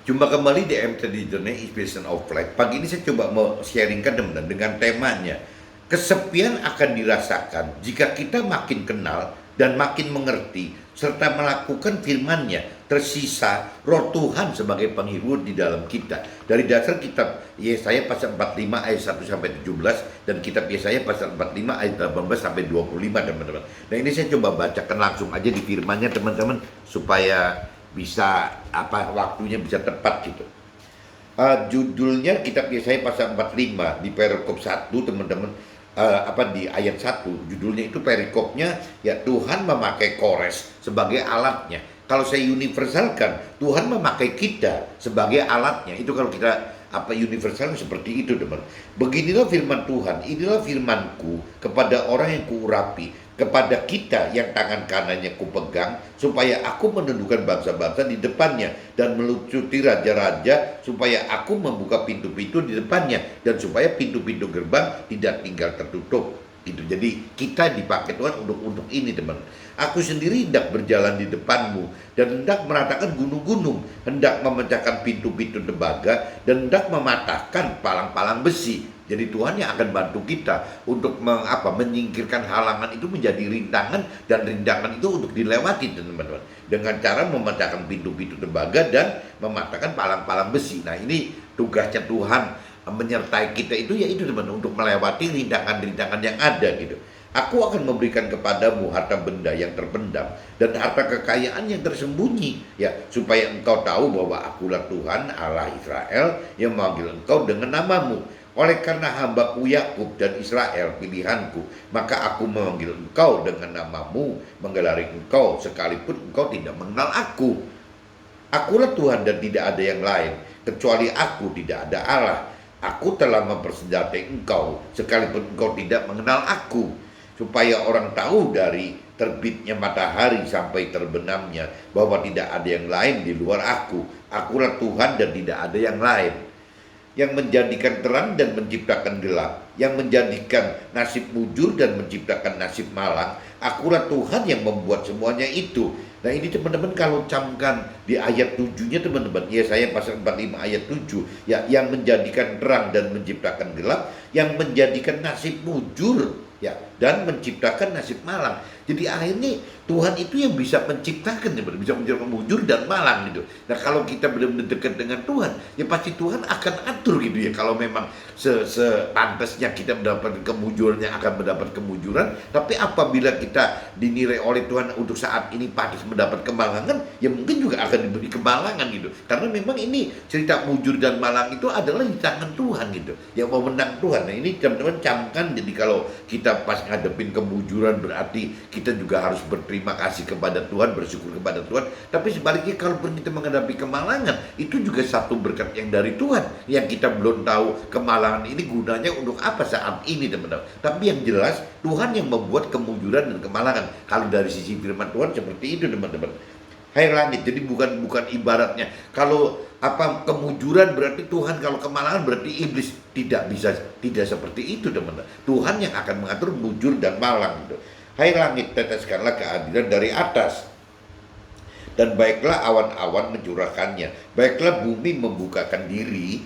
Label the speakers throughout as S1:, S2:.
S1: Jumpa kembali di MTD Journey Inspiration of Life. Pagi ini saya coba mau sharingkan teman-teman dengan temanya. Kesepian akan dirasakan jika kita makin kenal dan makin mengerti serta melakukan firman-Nya. Tersisa roh Tuhan sebagai penghibur di dalam kita. Dari dasar kitab Yesaya pasal 45 ayat 1 sampai 17 dan kitab Yesaya pasal 45 ayat 18 sampai 25 teman-teman. Nah, ini saya coba bacakan langsung aja di firman-Nya teman-teman supaya bisa waktunya bisa tepat gitu. Judulnya kitab Yesaya pasal 45 di perikop 1 teman-teman, di ayat 1 judulnya itu perikopnya ya Tuhan memakai Kores sebagai alatnya. Kalau saya universalkan, Tuhan memakai kita sebagai alatnya. Itu kalau kita universal seperti itu teman. Beginilah firman Tuhan, inilah firmanku kepada orang yang kuurapi, kepada kita yang tangan kanannya kupegang, supaya aku menundukkan bangsa-bangsa di depannya dan melucuti raja-raja, supaya aku membuka pintu-pintu di depannya dan supaya pintu-pintu gerbang tidak tinggal tertutup. Itu jadi kita dipakai Tuhan untuk ini teman. Aku sendiri hendak berjalan di depanmu dan hendak meratakan gunung-gunung, hendak memecahkan pintu-pintu tembaga dan hendak mematahkan palang-palang besi. Jadi Tuhan yang akan bantu kita untuk menyingkirkan halangan itu menjadi rintangan, dan rintangan itu untuk dilewati teman-teman, dengan cara memecahkan pintu-pintu tembaga dan mematahkan palang-palang besi. Nah, ini tugasnya Tuhan menyertai kita itu yaitu teman, untuk melewati rintangan-rintangan yang ada gitu. Aku akan memberikan kepadamu harta benda yang terpendam dan harta kekayaan yang tersembunyi, ya, supaya engkau tahu bahwa akulah Tuhan Allah Israel yang memanggil engkau dengan namamu. Oleh karena hambaku Yakub dan Israel pilihanku, maka aku memanggil engkau dengan namamu, menggelari engkau sekalipun engkau tidak mengenal aku. Akulah Tuhan dan tidak ada yang lain, kecuali aku tidak ada Allah. Aku telah mempersenjatai engkau sekalipun engkau tidak mengenal aku, supaya orang tahu dari terbitnya matahari sampai terbenamnya bahwa tidak ada yang lain di luar aku. Akulah Tuhan dan tidak ada yang lain, yang menjadikan terang dan menciptakan gelap, yang menjadikan nasib mujur dan menciptakan nasib malang. Akulah Tuhan yang membuat semuanya itu. Nah, ini teman-teman kalau camkan di ayat 7-nya teman-teman, Yesaya pasal 45 ayat 7, ya, yang menjadikan terang dan menciptakan gelap, yang menjadikan nasib mujur, ya, dan menciptakan nasib malang. Jadi akhirnya Tuhan itu yang bisa menciptakan, bisa menciptakan mujur dan malang gitu. Nah, kalau kita benar-benar dekat dengan Tuhan, ya pasti Tuhan akan atur gitu ya. Kalau memang sepantasnya kita mendapatkan kemujuran, yang akan mendapat kemujuran. Tapi apabila kita dinilai oleh Tuhan untuk saat ini pantas mendapat kemalangan, ya mungkin juga akan diberi kemalangan gitu. Karena memang ini cerita mujur dan malang itu adalah di tangan Tuhan gitu. Yang memenang Tuhan. Nah, ini teman-teman camkan. Jadi kalau kita pas ngadepin kemujuran, berarti kita juga harus berterima kasih kepada Tuhan, bersyukur kepada Tuhan. Tapi sebaliknya kalau kita menghadapi kemalangan, itu juga satu berkat yang dari Tuhan, yang kita belum tahu kemalangan ini gunanya untuk apa saat ini teman-teman. Tapi yang jelas Tuhan yang membuat kemujuran dan kemalangan. Kalau dari sisi firman Tuhan seperti itu teman-teman. Hai langit, jadi bukan ibaratnya kalau kemujuran berarti Tuhan, kalau kemalangan berarti iblis. Tidak seperti itu teman-teman. Tuhan yang akan mengatur mujur dan malang gitu. Hai langit, teteskanlah keadilan dari atas, dan baiklah awan-awan mencurahkannya. Baiklah bumi membukakan diri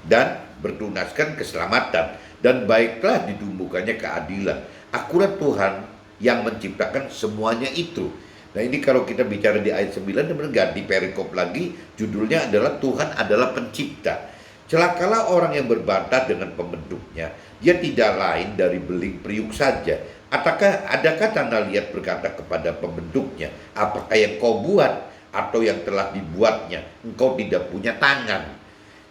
S1: dan bertunaskan keselamatan, dan baiklah ditumbuhkannya keadilan. Akulah Tuhan yang menciptakan semuanya itu. Nah, ini kalau kita bicara di ayat 9, teman-teman, ganti perikop lagi, judulnya adalah Tuhan adalah pencipta. Celakalah orang yang berbantah dengan pembentuknya, dia tidak lain dari beling periuk saja. Adakah tanda liat berkata kepada pembentuknya, apakah yang kau buat atau yang telah dibuatnya? Engkau tidak punya tangan.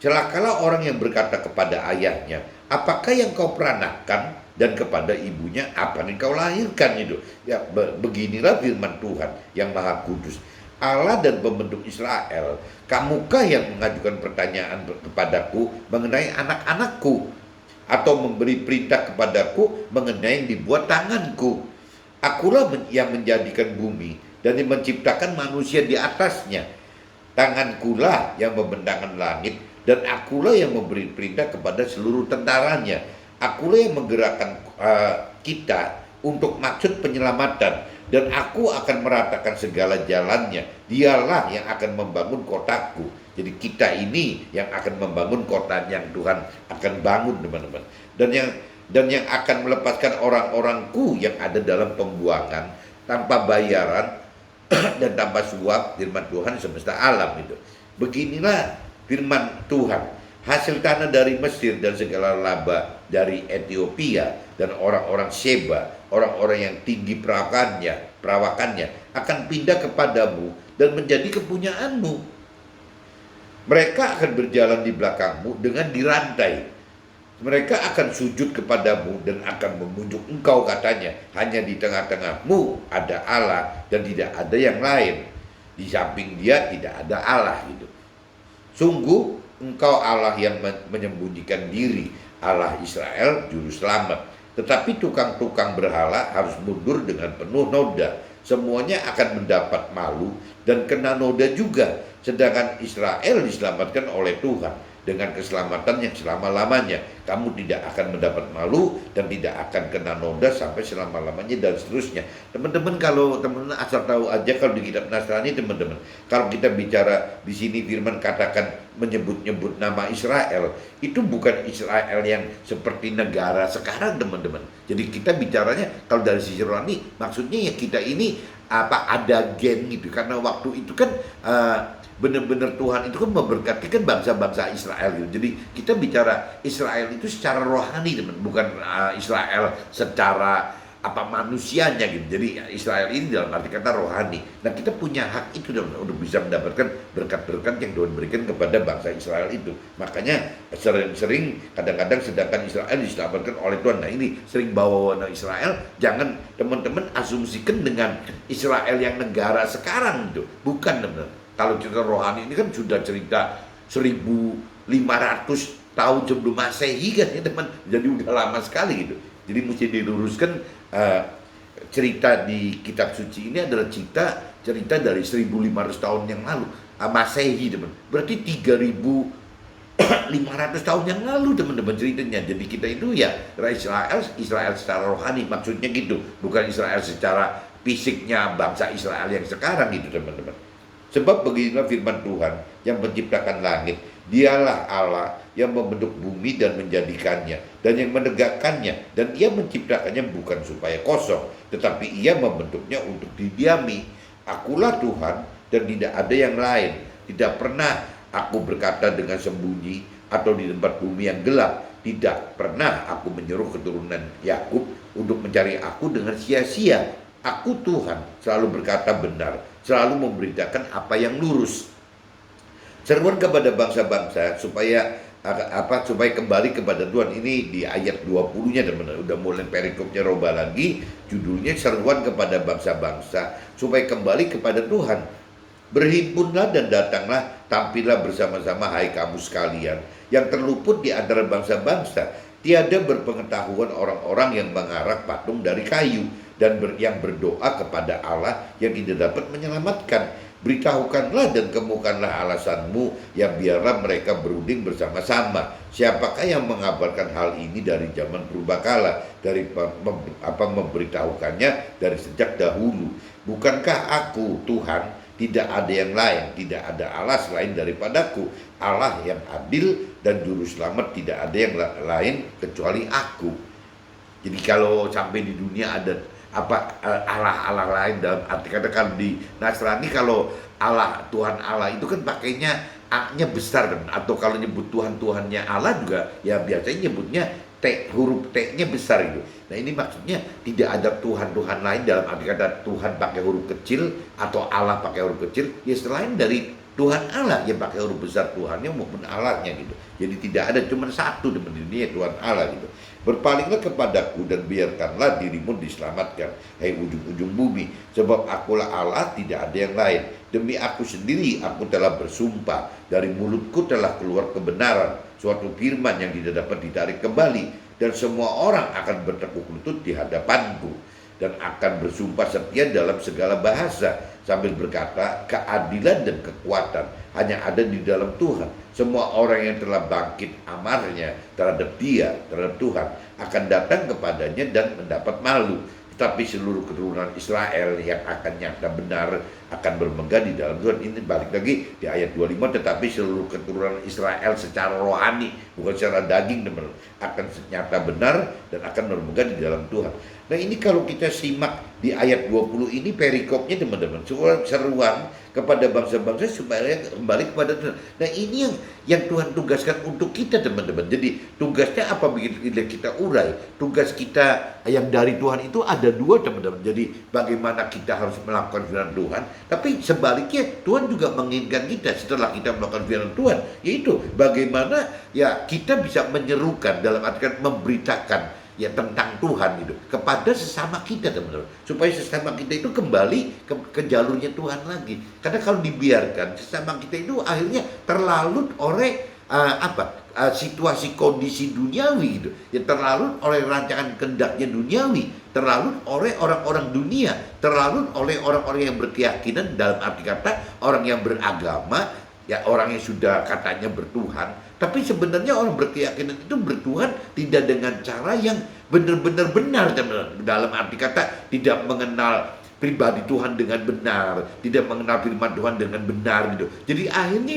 S1: Celakalah orang yang berkata kepada ayahnya, apakah yang kau peranakan? Dan kepada ibunya, apa yang kau lahirkan itu? Ya, beginilah firman Tuhan yang Maha Kudus, Allah dan pembentuk Israel. Kamukah yang mengajukan pertanyaan kepadaku mengenai anak-anakku, atau memberi perintah kepadaku mengenai yang dibuat tanganku? Akulah yang menjadikan bumi dan yang menciptakan manusia di atasnya. Tangankulah yang membentangkan langit, dan akulah yang memberi perintah kepada seluruh tentaranya. Akulah yang menggerakkan kita untuk maksud penyelamatan. dan aku akan meratakan segala jalannya. Dialah yang akan membangun kotaku. Jadi kita ini yang akan membangun kota yang Tuhan akan bangun, teman-teman. Dan yang akan melepaskan orang-orangku yang ada dalam pembuangan tanpa bayaran dan tanpa suap, firman Tuhan semesta alam itu. Beginilah firman Tuhan. Hasil tanah dari Mesir dan segala laba dari Ethiopia dan orang-orang Sheba, orang-orang yang tinggi perawakannya akan pindah kepadamu dan menjadi kepunyaanmu. Mereka akan berjalan di belakangmu dengan dirantai. Mereka akan sujud kepadamu dan akan memujuk engkau, katanya. Hanya di tengah-tengahmu ada Allah dan tidak ada yang lain. Di samping dia tidak ada Allah gitu. Sungguh engkau Allah yang menyembunyikan diri, Allah Israel, juru selamat. Tetapi tukang-tukang berhala harus mundur dengan penuh noda. Semuanya akan mendapat malu dan kena noda juga. Sedangkan Israel diselamatkan oleh Tuhan dengan keselamatan yang selama-lamanya. Kamu tidak akan mendapat malu dan tidak akan kena noda sampai selama-lamanya, dan seterusnya. Teman-teman, kalau teman-teman asal tahu aja, kalau di kitab Nasrani, teman-teman, kalau kita bicara di sini firman katakan menyebut-nyebut nama Israel, itu bukan Israel yang seperti negara sekarang, teman-teman. Jadi kita bicaranya kalau dari sisi rohani, maksudnya ya kita ini ada gen gitu, karena waktu itu kan benar-benar Tuhan itu kan memberkati kan bangsa-bangsa Israel gitu. Jadi kita bicara Israel itu secara rohani, teman, bukan Israel secara manusianya gitu. Jadi Israel ini dalam arti kata rohani. Nah, kita punya hak itu, teman, untuk bisa mendapatkan berkat-berkat yang Tuhan berikan kepada bangsa Israel itu. Makanya sering-sering kadang-kadang sedangkan Israel diselamatkan oleh Tuhan. Nah, ini sering bawa nama Israel, jangan teman-teman asumsikan dengan Israel yang negara sekarang itu. Bukan, teman. Kalau cerita rohani ini kan sudah cerita 1500 tahun sebelum Masehi kan ya, teman. Jadi udah lama sekali gitu. Jadi mesti diluruskan, cerita di kitab suci ini adalah cerita dari 1500 tahun yang lalu, Masehi, teman. Berarti 3500 tahun yang lalu, teman-teman, ceritanya. Jadi kita itu ya Israel secara rohani, maksudnya gitu. Bukan Israel secara fisiknya bangsa Israel yang sekarang gitu, teman-teman. Sebab beginilah firman Tuhan yang menciptakan langit. Dialah Allah yang membentuk bumi dan menjadikannya, dan yang menegakkannya. Dan ia menciptakannya bukan supaya kosong, tetapi ia membentuknya untuk didiami. Akulah Tuhan dan tidak ada yang lain. Tidak pernah aku berkata dengan sembunyi atau di tempat bumi yang gelap. Tidak pernah aku menyuruh keturunan Yakub untuk mencari aku dengan sia-sia. Aku Tuhan selalu berkata benar, selalu memberitakan apa yang lurus. Seruan kepada bangsa-bangsa supaya kembali kepada Tuhan. Ini di ayat 20-nya, teman-teman. Udah mulai perikopnya roba lagi. Judulnya seruan kepada bangsa-bangsa supaya kembali kepada Tuhan. Berhimpunlah dan datanglah, tampillah bersama-sama hai kamu sekalian yang terluput di antara bangsa-bangsa. Tiada berpengetahuan orang-orang yang mengarak patung dari kayu dan yang berdoa kepada Allah yang tidak dapat menyelamatkan. Beritahukanlah dan kemukanlah alasanmu, ya biarlah mereka berunding bersama-sama. Siapakah yang mengabarkan hal ini dari zaman purbakala, dari memberitahukannya dari sejak dahulu? Bukankah aku Tuhan, tidak ada yang lain, tidak ada Allah selain daripadaku, Allah yang adil dan juru selamat, tidak ada yang lain kecuali aku. Jadi kalau sampai di dunia ada Allah lain, dalam arti kata kalau di Nasrani, kalau Allah, Tuhan Allah itu kan pakainya A-nya besar, kan? Atau kalau nyebut Tuhan-Tuhannya Allah juga ya biasanya nyebutnya huruf T-nya besar gitu. Nah, ini maksudnya tidak ada Tuhan-Tuhan lain dalam arti kata Tuhan pakai huruf kecil atau Allah pakai huruf kecil ya selain dari Tuhan Allah yang pakai huruf besar Tuhannya maupun Allahnya gitu. Jadi tidak ada, cuma satu di dunia, Tuhan Allah gitu. Berpalinglah kepadaku dan biarkanlah dirimu diselamatkan, hai ujung-ujung bumi, sebab akulah Allah, tidak ada yang lain. Demi aku sendiri aku telah bersumpah, dari mulutku telah keluar kebenaran, suatu firman yang tidak dapat ditarik kembali, dan semua orang akan bertekuk lutut di hadapanku dan akan bersumpah setia dalam segala bahasa, sambil berkata keadilan dan kekuatan hanya ada di dalam Tuhan. Semua orang yang telah bangkit amarnya terhadap Dia, terhadap Tuhan, akan datang kepadanya dan mendapat malu. tetapi seluruh keturunan Israel yang akan nyata benar akan bermegah di dalam Tuhan. Ini balik lagi di ayat 25, tetapi seluruh keturunan Israel secara rohani, bukan secara daging, teman-teman, akan nyata benar dan akan bermegah di dalam Tuhan. Nah, ini kalau kita simak di ayat 20 ini perikopnya, teman-teman, seruan kepada bangsa-bangsa supaya kembali kepada Tuhan. Nah, ini yang Tuhan tugaskan untuk kita, teman-teman. Jadi tugasnya apa begitu kita urai? Tugas kita yang dari Tuhan itu ada dua, teman-teman. Jadi bagaimana kita harus melakukan firman Tuhan, tapi sebaliknya Tuhan juga menginginkan kita setelah kita melakukan firman Tuhan, yaitu bagaimana ya kita bisa menyerukan, dalam artian memberitakan ya tentang Tuhan itu kepada sesama kita, teman-teman, supaya sesama kita itu kembali ke jalurnya Tuhan lagi. Karena kalau dibiarkan sesama kita itu akhirnya terlalu oleh situasi kondisi duniawi gitu, ya terlalu oleh rancangan kehendaknya duniawi, terlalu oleh orang-orang dunia, terlalu oleh orang-orang yang berkeyakinan, dalam arti kata orang yang beragama, ya orang yang sudah katanya bertuhan, tapi sebenarnya orang berkeyakinan itu bertuhan tidak dengan cara yang benar-benar benar, teman-teman. Dalam arti kata tidak mengenal pribadi Tuhan dengan benar, tidak mengenal firman Tuhan dengan benar gitu. Jadi akhirnya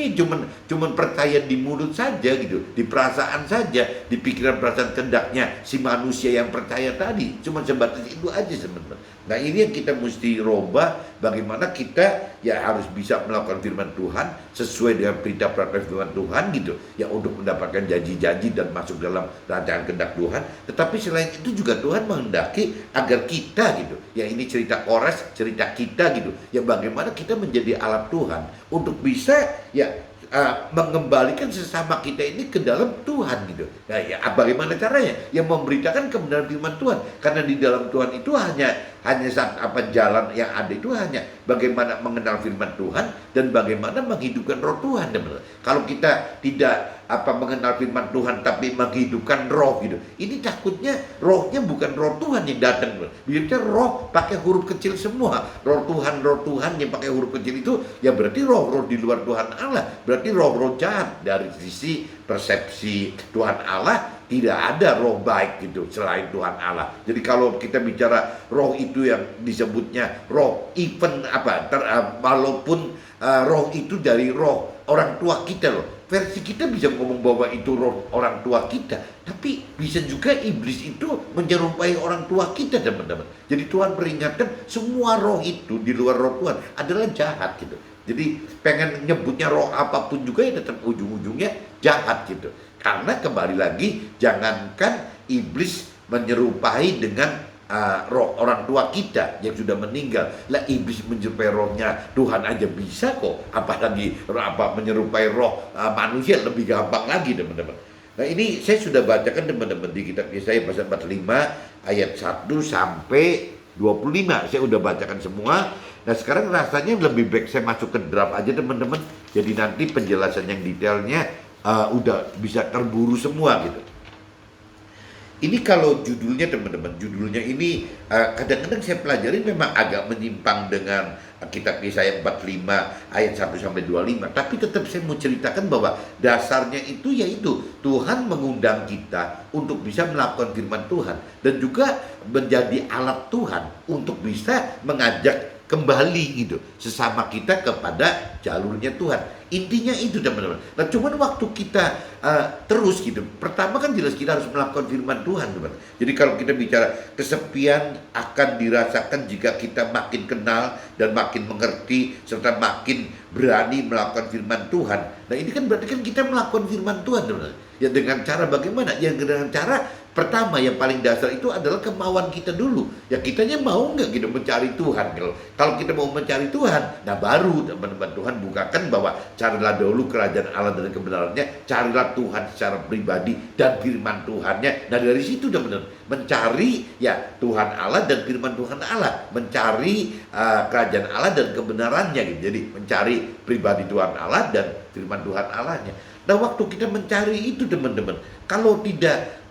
S1: cuman percaya di mulut saja gitu, di perasaan saja, di pikiran perasaan kehendaknya si manusia yang percaya tadi, cuman sebatas itu aja, teman-teman. Nah, ini yang kita mesti robah, bagaimana kita ya harus bisa melakukan firman Tuhan sesuai dengan perintah firman Tuhan gitu, ya untuk mendapatkan janji-janji dan masuk dalam rancangan kehendak Tuhan. Tetapi selain itu juga Tuhan menghendaki agar kita gitu, ya ini cerita Kores, cerita kita gitu, ya bagaimana kita menjadi alat Tuhan untuk bisa ya mengembalikan sesama kita ini ke dalam Tuhan gitu. Nah, ya bagaimana caranya? Yang memberitakan kebenaran firman Tuhan. Karena di dalam Tuhan itu hanya jalan yang ada itu hanya bagaimana mengenal firman Tuhan dan bagaimana menghidupkan roh Tuhan, teman-teman. Kalau kita tidak mengenal firman Tuhan tapi menghidupkan roh gitu, ini takutnya rohnya bukan roh Tuhan yang datang. Biasanya roh pakai huruf kecil semua. Roh Tuhan yang pakai huruf kecil itu ya berarti roh-roh di luar Tuhan Allah, berarti roh-roh jahat. Dari sisi persepsi Tuhan Allah, tidak ada roh baik gitu selain Tuhan Allah. Jadi kalau kita bicara roh itu yang disebutnya roh, walaupun roh itu dari roh orang tua kita loh. Versi kita bisa ngomong bahwa itu roh orang tua kita, tapi bisa juga iblis itu menyerupai orang tua kita, teman-teman. Jadi Tuhan peringatkan semua roh itu di luar roh Tuhan adalah jahat gitu. Jadi pengen nyebutnya roh apapun juga ya tetap ujung-ujungnya jahat gitu. Karena kembali lagi, jangankan iblis menyerupai dengan roh orang tua kita yang sudah meninggal, lah iblis menyerupai rohnya Tuhan aja bisa kok, apalagi menyerupai roh manusia lebih gampang lagi, teman-teman. Nah, ini saya sudah bacakan, teman-teman, di kitab Yesaya pasal 45 ayat 1 sampai 25. Saya udah bacakan semua. Nah, sekarang rasanya lebih baik saya masuk ke draft aja, teman-teman. Jadi nanti penjelasan yang detailnya udah bisa terburu semua gitu. Ini kalau judulnya, teman-teman, judulnya ini kadang-kadang saya pelajari memang agak menyimpang dengan kitab Yesaya 45 ayat 1 sampai 25, tapi tetap saya mau ceritakan bahwa dasarnya itu yaitu Tuhan mengundang kita untuk bisa melakukan firman Tuhan dan juga menjadi alat Tuhan untuk bisa mengajak kembali gitu sesama kita kepada jalurnya Tuhan. Intinya itu, teman-teman. Nah, cuman waktu kita terus gitu, pertama kan jelas kita harus melakukan firman Tuhan, teman-teman. Jadi kalau kita bicara kesepian akan dirasakan jika kita makin kenal dan makin mengerti serta makin berani melakukan firman Tuhan. Nah, ini kan berarti kan kita melakukan firman Tuhan, teman-teman. Ya dengan cara bagaimana? Ya dengan cara pertama yang paling dasar itu adalah kemauan kita dulu. Ya kitanya mau nggak gitu mencari Tuhan. Kalau kita mau mencari Tuhan, nah baru teman-teman Tuhan bukakan bahwa carilah dahulu kerajaan Allah dan kebenarannya, carilah Tuhan secara pribadi dan firman Tuhannya. Nah dari situ teman-teman mencari ya Tuhan Allah dan firman Tuhan Allah, mencari kerajaan Allah dan kebenarannya gitu. Jadi mencari pribadi Tuhan Allah dan firman Tuhan Allahnya. Nah waktu kita mencari itu, teman-teman, kalau tidak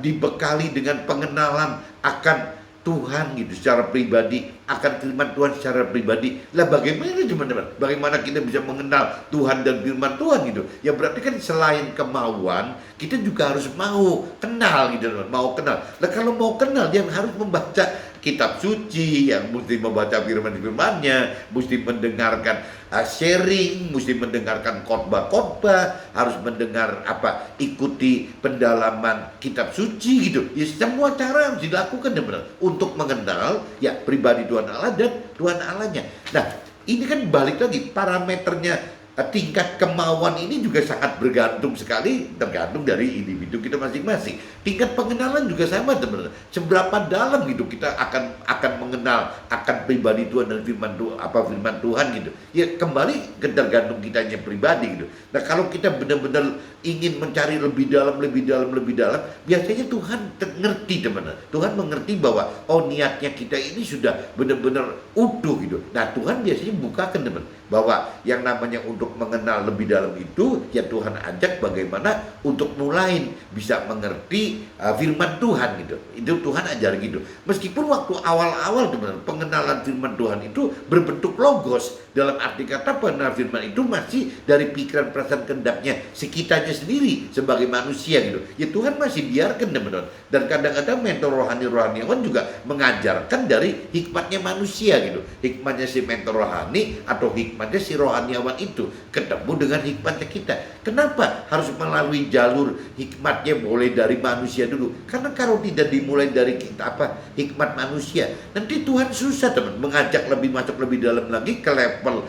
S1: dibekali dengan pengenalan akan Tuhan gitu secara pribadi, akan firman Tuhan secara pribadi, lah bagaimana, teman-teman? Bagaimana kita bisa mengenal Tuhan dan firman Tuhan gitu? Ya berarti kan selain kemauan, kita juga harus mau kenal gitu, teman. Mau kenal. Nah kalau mau kenal, dia harus membaca kitab suci, yang mesti membaca firman-firmannya, mesti mendengarkan sharing, mesti mendengarkan khotbah-khotbah, harus mendengar ikuti pendalaman kitab suci gitu. Ya semua cara harus dilakukan benar untuk mengenal ya pribadi Tuhan Allah dan Tuhan Allahnya. Nah, ini kan balik lagi parameternya. Tingkat kemauan ini juga sangat bergantung sekali, tergantung dari individu kita masing-masing. Tingkat pengenalan juga sama teman-teman. Seberapa dalam gitu kita akan mengenal akan pribadi Tuhan dan firman Tuhan gitu. Ya kembali ke tergantung kitanya pribadi gitu. Nah, kalau kita benar-benar ingin mencari lebih dalam, biasanya Tuhan ngerti teman-teman. Tuhan mengerti bahwa niatnya kita ini sudah benar-benar utuh gitu. Nah, Tuhan biasanya bukakan teman bahwa yang namanya untuk mengenal lebih dalam itu ya Tuhan ajak bagaimana untuk mulai bisa mengerti firman Tuhan gitu. Itu Tuhan ajar gitu. Meskipun waktu awal-awal teman pengenalan firman Tuhan itu berbentuk logos, dalam arti kata pengenalan firman itu masih dari pikiran perasaan kehendaknya sekitarnya sendiri sebagai manusia gitu. Ya Tuhan masih biarkan teman-teman. Dan kadang-kadang mentor rohaniawan juga mengajarkan dari hikmatnya manusia gitu. Hikmatnya si mentor rohani atau hikmatnya si rohaniawan itu ketemu dengan hikmatnya kita. Kenapa harus melalui jalur hikmatnya mulai dari manusia dulu? Karena kalau tidak dimulai dari kita hikmat manusia, nanti Tuhan susah teman mengajak masuk lebih dalam lagi ke level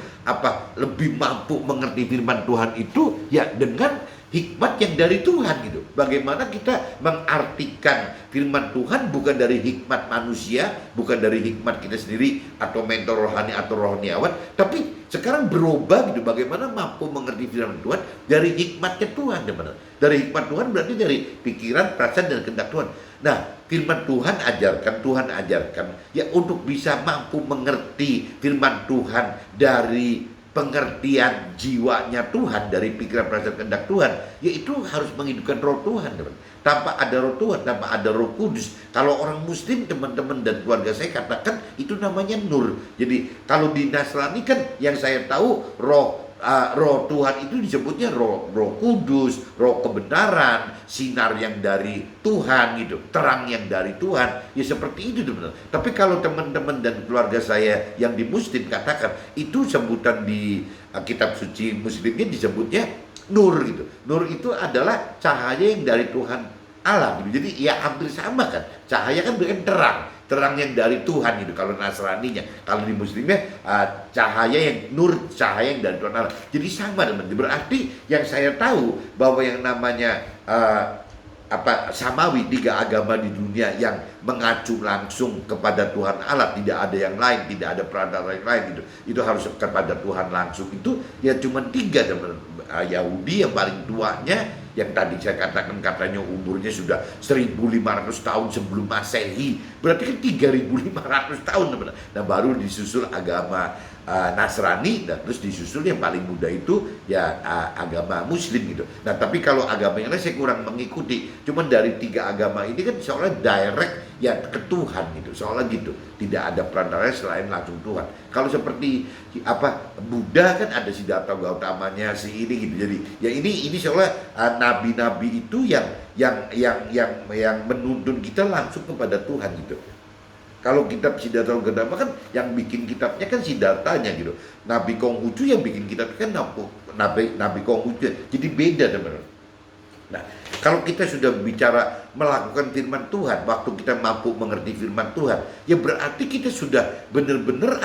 S1: lebih mampu mengerti firman Tuhan itu ya dengan hikmat yang dari Tuhan gitu. Bagaimana kita mengartikan firman Tuhan bukan dari hikmat manusia, bukan dari hikmat kita sendiri atau mentor rohani atau rohaniawan, tapi sekarang berubah gitu. Bagaimana mampu mengerti firman Tuhan dari hikmatnya Tuhan, teman-teman. Dari hikmat Tuhan berarti dari pikiran, perasaan dan kehendak Tuhan. Nah, firman Tuhan ajarkan ya untuk bisa mampu mengerti firman Tuhan dari pengertian jiwanya Tuhan, dari pikiran perasaan kehendak Tuhan, yaitu harus menghidupkan roh Tuhan, teman. Tanpa ada roh Tuhan, tanpa ada roh kudus. Kalau orang muslim, teman-teman dan keluarga saya katakan itu namanya nur. Jadi kalau di Nasrani kan yang saya tahu roh Tuhan itu disebutnya roh kudus, roh kebenaran, sinar yang dari Tuhan gitu, terang yang dari Tuhan. Ya seperti itu teman-teman. Tapi kalau teman-teman dan keluarga saya yang di muslim katakan itu sebutan di kitab suci muslimnya disebutnya nur gitu. Nur itu adalah cahaya yang dari Tuhan Allah gitu. Jadi ya hampir sama kan. Cahaya kan bukan terang yang dari Tuhan gitu kalau Nasraninya. Kalau di muslimnya cahaya yang nur, cahaya yang dari Tuhan Allah. Jadi sama teman-teman. Berarti yang saya tahu bahwa yang namanya samawi, 3 agama di dunia yang mengacu langsung kepada Tuhan Allah, tidak ada yang lain, tidak ada perantara yang lain gitu. Itu harus kepada Tuhan langsung. Itu ya cuma 3 teman-teman. Yahudi yang paling tuanya, yang tadi saya katakan katanya umurnya sudah 1500 tahun sebelum Masehi, berarti kan 3500 tahun teman-teman. Nah baru disusul agama Nasrani, dan terus disusul yang paling muda itu ya agama Muslim gitu. Nah tapi kalau agama yang lain saya kurang mengikuti. Cuman dari 3 agama ini kan seolah direct ya ke Tuhan gitu, seolah gitu. Tidak ada perantara selain langsung Tuhan. Kalau seperti Buddha kan ada Siddhartha Gautamanya si ini gitu. Jadi ya ini seolah nabi-nabi itu yang menuntun kita langsung kepada Tuhan gitu. Kalau kitab Siddhartha Gautama kan yang bikin kitabnya kan Siddhartanya gitu. Nabi Konghucu yang bikin kitab kan Nabi Konghucu. Jadi beda teman-teman. Nah, kalau kita sudah bicara melakukan firman Tuhan, waktu kita mampu mengerti firman Tuhan, ya berarti kita sudah benar-benar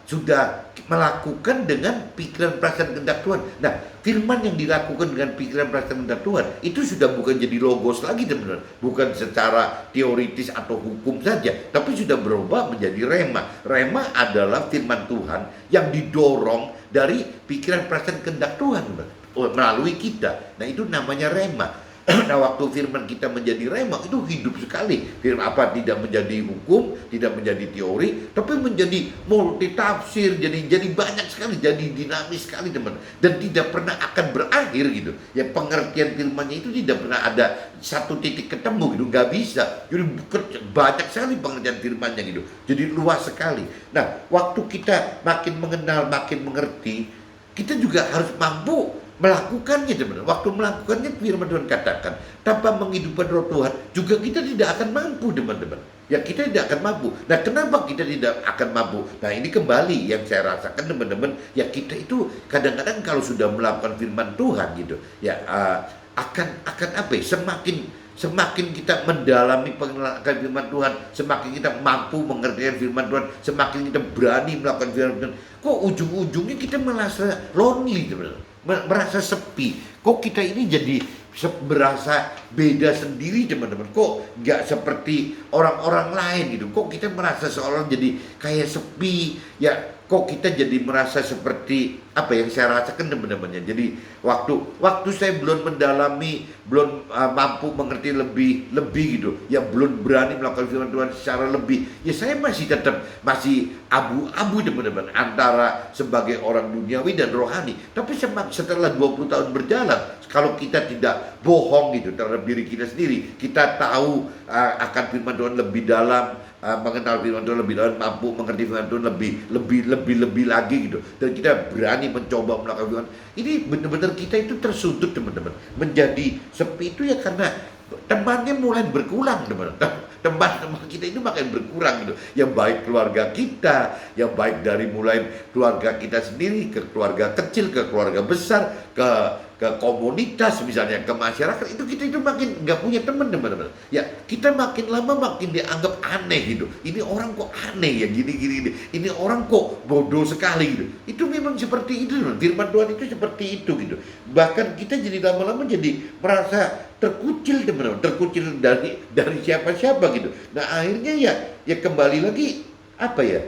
S1: sudah melakukan dengan pikiran perasaan kehendak Tuhan. Nah, firman yang dilakukan dengan pikiran perasaan kehendak Tuhan itu sudah bukan jadi logos lagi teman-teman, bukan secara teoritis atau hukum saja, tapi sudah berubah menjadi rema. Rema adalah firman Tuhan yang didorong dari pikiran perasaan kehendak Tuhan melalui kita. Nah, itu namanya rema. Nah, waktu firman kita menjadi rema itu hidup sekali. Firman tidak menjadi hukum, tidak menjadi teori, tapi menjadi multi tafsir, jadi banyak sekali, jadi dinamis sekali teman. Dan tidak pernah akan berakhir gitu. Ya pengertian firmannya itu tidak pernah ada satu titik ketemu gitu, nggak bisa. Jadi banyak sekali pengertian firmannya gitu. Jadi luas sekali. Nah, waktu kita makin mengenal, makin mengerti, kita juga harus mampu melakukannya teman-teman. Waktu melakukannya firman Tuhan katakan, tanpa menghidupkan roh Tuhan juga kita tidak akan mampu teman-teman. Ya kita tidak akan mampu. Nah kenapa kita tidak akan mampu? Nah ini kembali yang saya rasakan teman-teman. Ya kita itu kadang-kadang kalau sudah melakukan firman Tuhan gitu, ya akan apa ya? Semakin kita mendalami pengenalan firman Tuhan, semakin kita mampu mengerti firman Tuhan, semakin kita berani melakukan firman Tuhan. Kok ujung-ujungnya kita merasa lonely teman-teman, merasa sepi. Kok kita ini jadi berasa beda sendiri teman-teman. Kok nggak seperti orang-orang lain gitu. Kok kita merasa seolah jadi kayak sepi. Ya kok kita jadi merasa seperti apa yang saya rasakan teman-teman. Jadi waktu saya belum mendalami, belum mampu mengerti lebih gitu, ya belum berani melakukan firman Tuhan secara lebih, ya saya masih abu-abu teman-teman antara sebagai orang duniawi dan rohani. Tapi setelah 20 tahun berjalan, kalau kita tidak bohong gitu terhadap diri kita sendiri, kita tahu akan firman Tuhan lebih dalam, mengenal firman Tuhan lebih dalam, mampu mengerti firman Tuhan lebih lagi gitu, dan kita berani mencoba melakukan firman. Ini benar-benar kita itu tersudut teman-teman, menjadi sepi itu ya karena temannya mulai berkurang teman-teman. Teman-teman kita itu makin berkurang gitu. Yang baik keluarga kita, yang baik dari mulai keluarga kita sendiri, ke keluarga kecil, ke keluarga besar, ke komunitas misalnya, ke masyarakat, kita itu makin nggak punya teman teman-teman. Ya kita makin lama makin dianggap aneh gitu. Ini orang kok aneh ya gini. Ini orang kok bodoh sekali gitu. Itu memang seperti itu teman. Firman Tuhan itu seperti itu gitu. Bahkan kita jadi lama-lama jadi merasa terkucil teman-teman, terkucil dari siapa-siapa gitu. Nah akhirnya ya kembali lagi apa ya?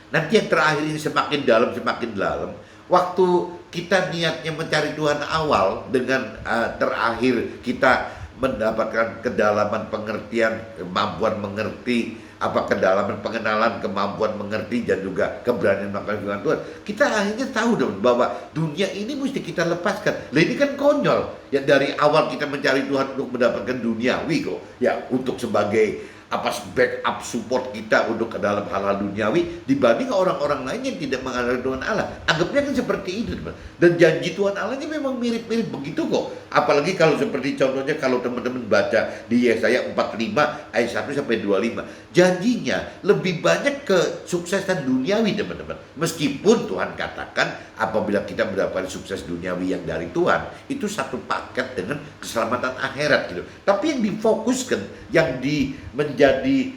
S1: Nanti yang terakhir ini semakin dalam. Waktu kita niatnya mencari Tuhan awal dengan terakhir kita mendapatkan kedalaman pengertian, kemampuan mengerti, kedalaman pengenalan, kemampuan mengerti, dan juga keberanian melakukan firman Tuhan, kita akhirnya tahu dong bahwa dunia ini mesti kita lepaskan. Lah ini kan konyol. Ya dari awal kita mencari Tuhan untuk mendapatkan duniawi kok. Ya untuk sebagai backup support kita untuk ke dalam hal-hal duniawi dibanding orang-orang lain yang tidak mengenal Tuhan Allah. Anggapnya kan seperti itu teman. Dan janji Tuhan Allah ini memang mirip-mirip begitu kok. Apalagi kalau seperti contohnya kalau teman-teman baca di Yesaya 45 ayat 1 sampai 25. Janjinya lebih banyak kesuksesan duniawi teman-teman. Meskipun Tuhan katakan apabila kita mendapatkan sukses duniawi yang dari Tuhan, itu satu paket dengan keselamatan akhirat gitu. Tapi yang difokuskan, yang menjadi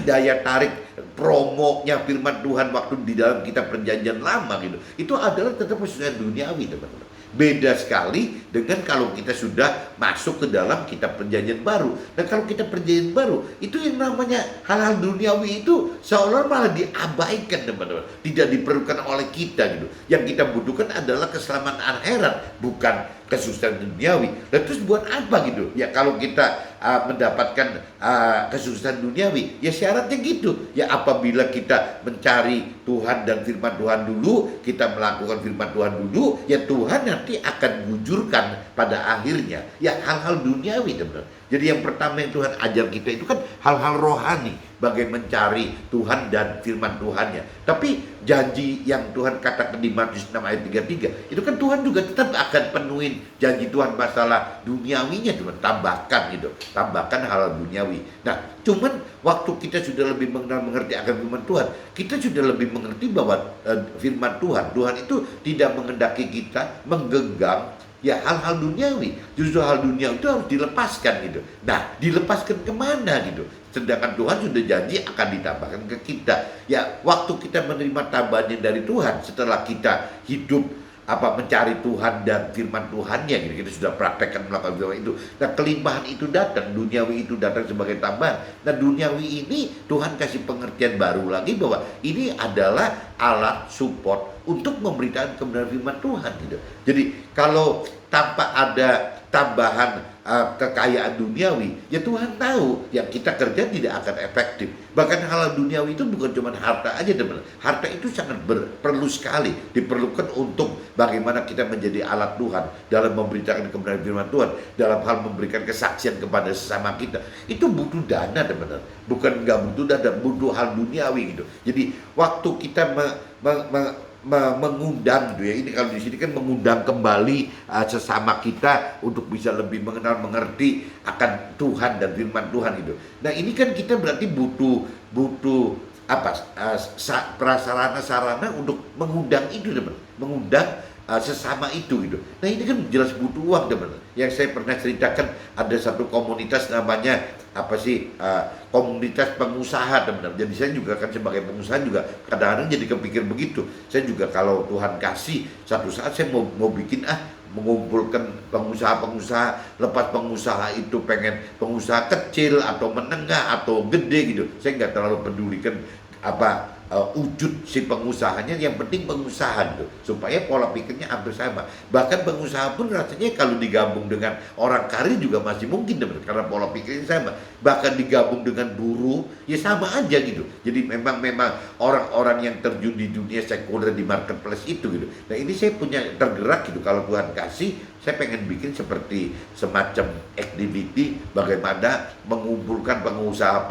S1: daya tarik promonya firman Tuhan waktu di dalam kitab perjanjian lama gitu, itu adalah tetap kesuksesan duniawi teman-teman. Beda sekali dengan kalau kita sudah masuk ke dalam kitab perjanjian baru. Dan kalau kitab perjanjian baru, itu yang namanya hal-hal duniawi itu seolah malah diabaikan teman-teman. Tidak diperlukan oleh kita gitu. Yang kita butuhkan adalah keselamatan akhirat, bukan kesuksesan duniawi. Dan terus buat apa gitu? Ya kalau kita mendapatkan kesuksesan duniawi, ya syaratnya gitu. Ya apabila kita mencari Tuhan dan firman Tuhan dulu, kita melakukan firman Tuhan dulu, ya Tuhan nanti akan bujurkan pada akhirnya ya hal-hal duniawi teman-teman. Jadi yang pertama yang Tuhan ajar kita itu kan hal-hal rohani, bagaimana mencari Tuhan dan firman Tuhannya. Tapi janji yang Tuhan katakan di Matius 6 ayat 33, itu kan Tuhan juga tetap akan penuhin janji Tuhan masalah duniawinya, Tuhan tambahkan gitu, tambahkan hal duniawi. Nah, cuman waktu kita sudah lebih mengerti akan firman Tuhan, kita sudah lebih mengerti bahwa firman Tuhan itu tidak mengendaki kita menggenggam ya hal-hal duniawi. Justru hal duniawi itu harus dilepaskan gitu. Nah, dilepaskan kemana gitu? Sedangkan Tuhan sudah janji akan ditambahkan ke kita. Ya, waktu kita menerima tambahannya dari Tuhan, setelah kita hidup mencari Tuhan dan firman Tuhannya gitu, kita sudah praktekkan melakukan firman itu. Nah, kelimpahan itu datang, duniawi itu datang sebagai tambahan. Nah, duniawi ini Tuhan kasih pengertian baru lagi bahwa ini adalah alat support untuk memberitakan kebenaran firman Tuhan gitu. Jadi kalau tanpa ada tambahan kekayaan duniawi, ya Tuhan tahu yang kita kerja tidak akan efektif. Bahkan hal duniawi itu bukan cuma harta aja teman. Harta itu sangat perlu sekali, diperlukan untuk bagaimana kita menjadi alat Tuhan dalam memberitakan kebenaran firman Tuhan, dalam hal memberikan kesaksian kepada sesama kita. Itu butuh dana teman-teman. Bukan nggak butuh dana, butuh hal duniawi gitu. Jadi waktu kita mengundang gitu ya. Ini kalau di sini kan mengundang kembali sesama kita untuk bisa lebih mengenal mengerti akan Tuhan dan firman Tuhan itu. Nah, ini kan kita berarti butuh butuh apa prasarana sarana untuk mengundang itu teman, mengundang sesama itu gitu. Nah, ini kan jelas butuh uang teman. Yang saya pernah ceritakan ada satu komunitas namanya apa sih komunitas pengusaha teman-teman. Jadi saya juga kan sebagai pengusaha juga kadang-kadang jadi kepikir begitu. Saya juga kalau Tuhan kasih satu saat saya mau bikin mengumpulkan pengusaha-pengusaha, lepas pengusaha itu pengen pengusaha kecil atau menengah atau gede gitu. Saya nggak terlalu pedulikan apa wujud si pengusahanya, yang penting pengusaha gitu, supaya pola pikirnya hampir sama. Bahkan pengusaha pun rasanya kalau digabung dengan orang karir juga masih mungkin teman, karena pola pikirnya sama. Bahkan digabung dengan buruh ya sama aja gitu. Jadi memang orang-orang yang terjun di dunia sekuler di marketplace itu gitu. Nah, ini saya punya tergerak gitu, kalau Tuhan kasih saya pengen bikin seperti semacam activity bagaimana mengumpulkan pengusaha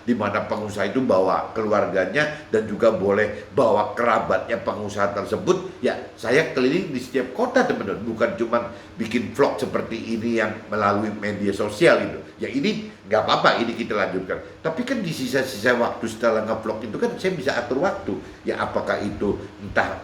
S1: di mana pengusaha itu bawa keluarganya dan juga boleh bawa kerabatnya pengusaha tersebut. Ya, saya keliling di setiap kota teman-teman, bukan cuma bikin vlog seperti ini yang melalui media sosial gitu. Ya, ini nggak apa-apa, ini kita lanjutkan. Tapi kan di sisa-sisa waktu setelah nge-vlog itu kan saya bisa atur waktu. Ya, apakah itu entah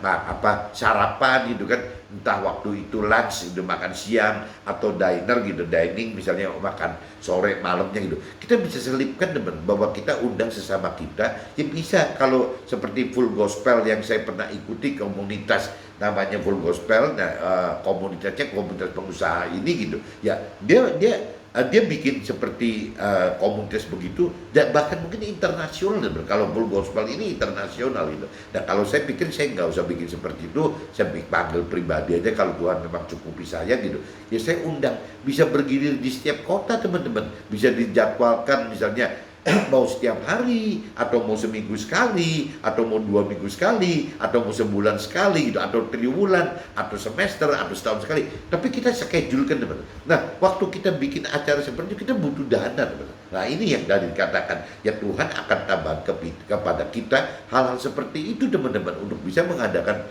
S1: sarapan gitu kan, entah waktu itu lunch gitu, makan siang, atau diner gitu, dining misalnya makan sore malamnya gitu. Kita bisa selipkan teman bahwa kita undang sesama kita. Ya bisa, kalau seperti Full Gospel yang saya pernah ikuti komunitas namanya Full Gospel, komunitasnya komunitas pengusaha ini gitu. Ya, dia bikin seperti komunitas begitu, dan bahkan mungkin internasional. Kalau Full Gospel ini internasional gitu. Dan kalau saya pikir saya nggak usah bikin seperti itu, saya panggil pribadi aja kalau Tuhan memang cukupi saya gitu. Ya saya undang, bisa bergilir di setiap kota teman-teman, bisa dijadwalkan misalnya mau setiap hari, atau mau seminggu sekali, atau mau 2 minggu sekali, atau mau sebulan sekali gitu, atau 3 bulan, atau semester, atau setahun sekali. Tapi kita schedule kan teman. Nah, waktu kita bikin acara seperti itu kita butuh dana teman. Nah, ini yang dari dikatakan ya Tuhan akan tambah kepada kita hal-hal seperti itu teman-teman, untuk bisa mengadakan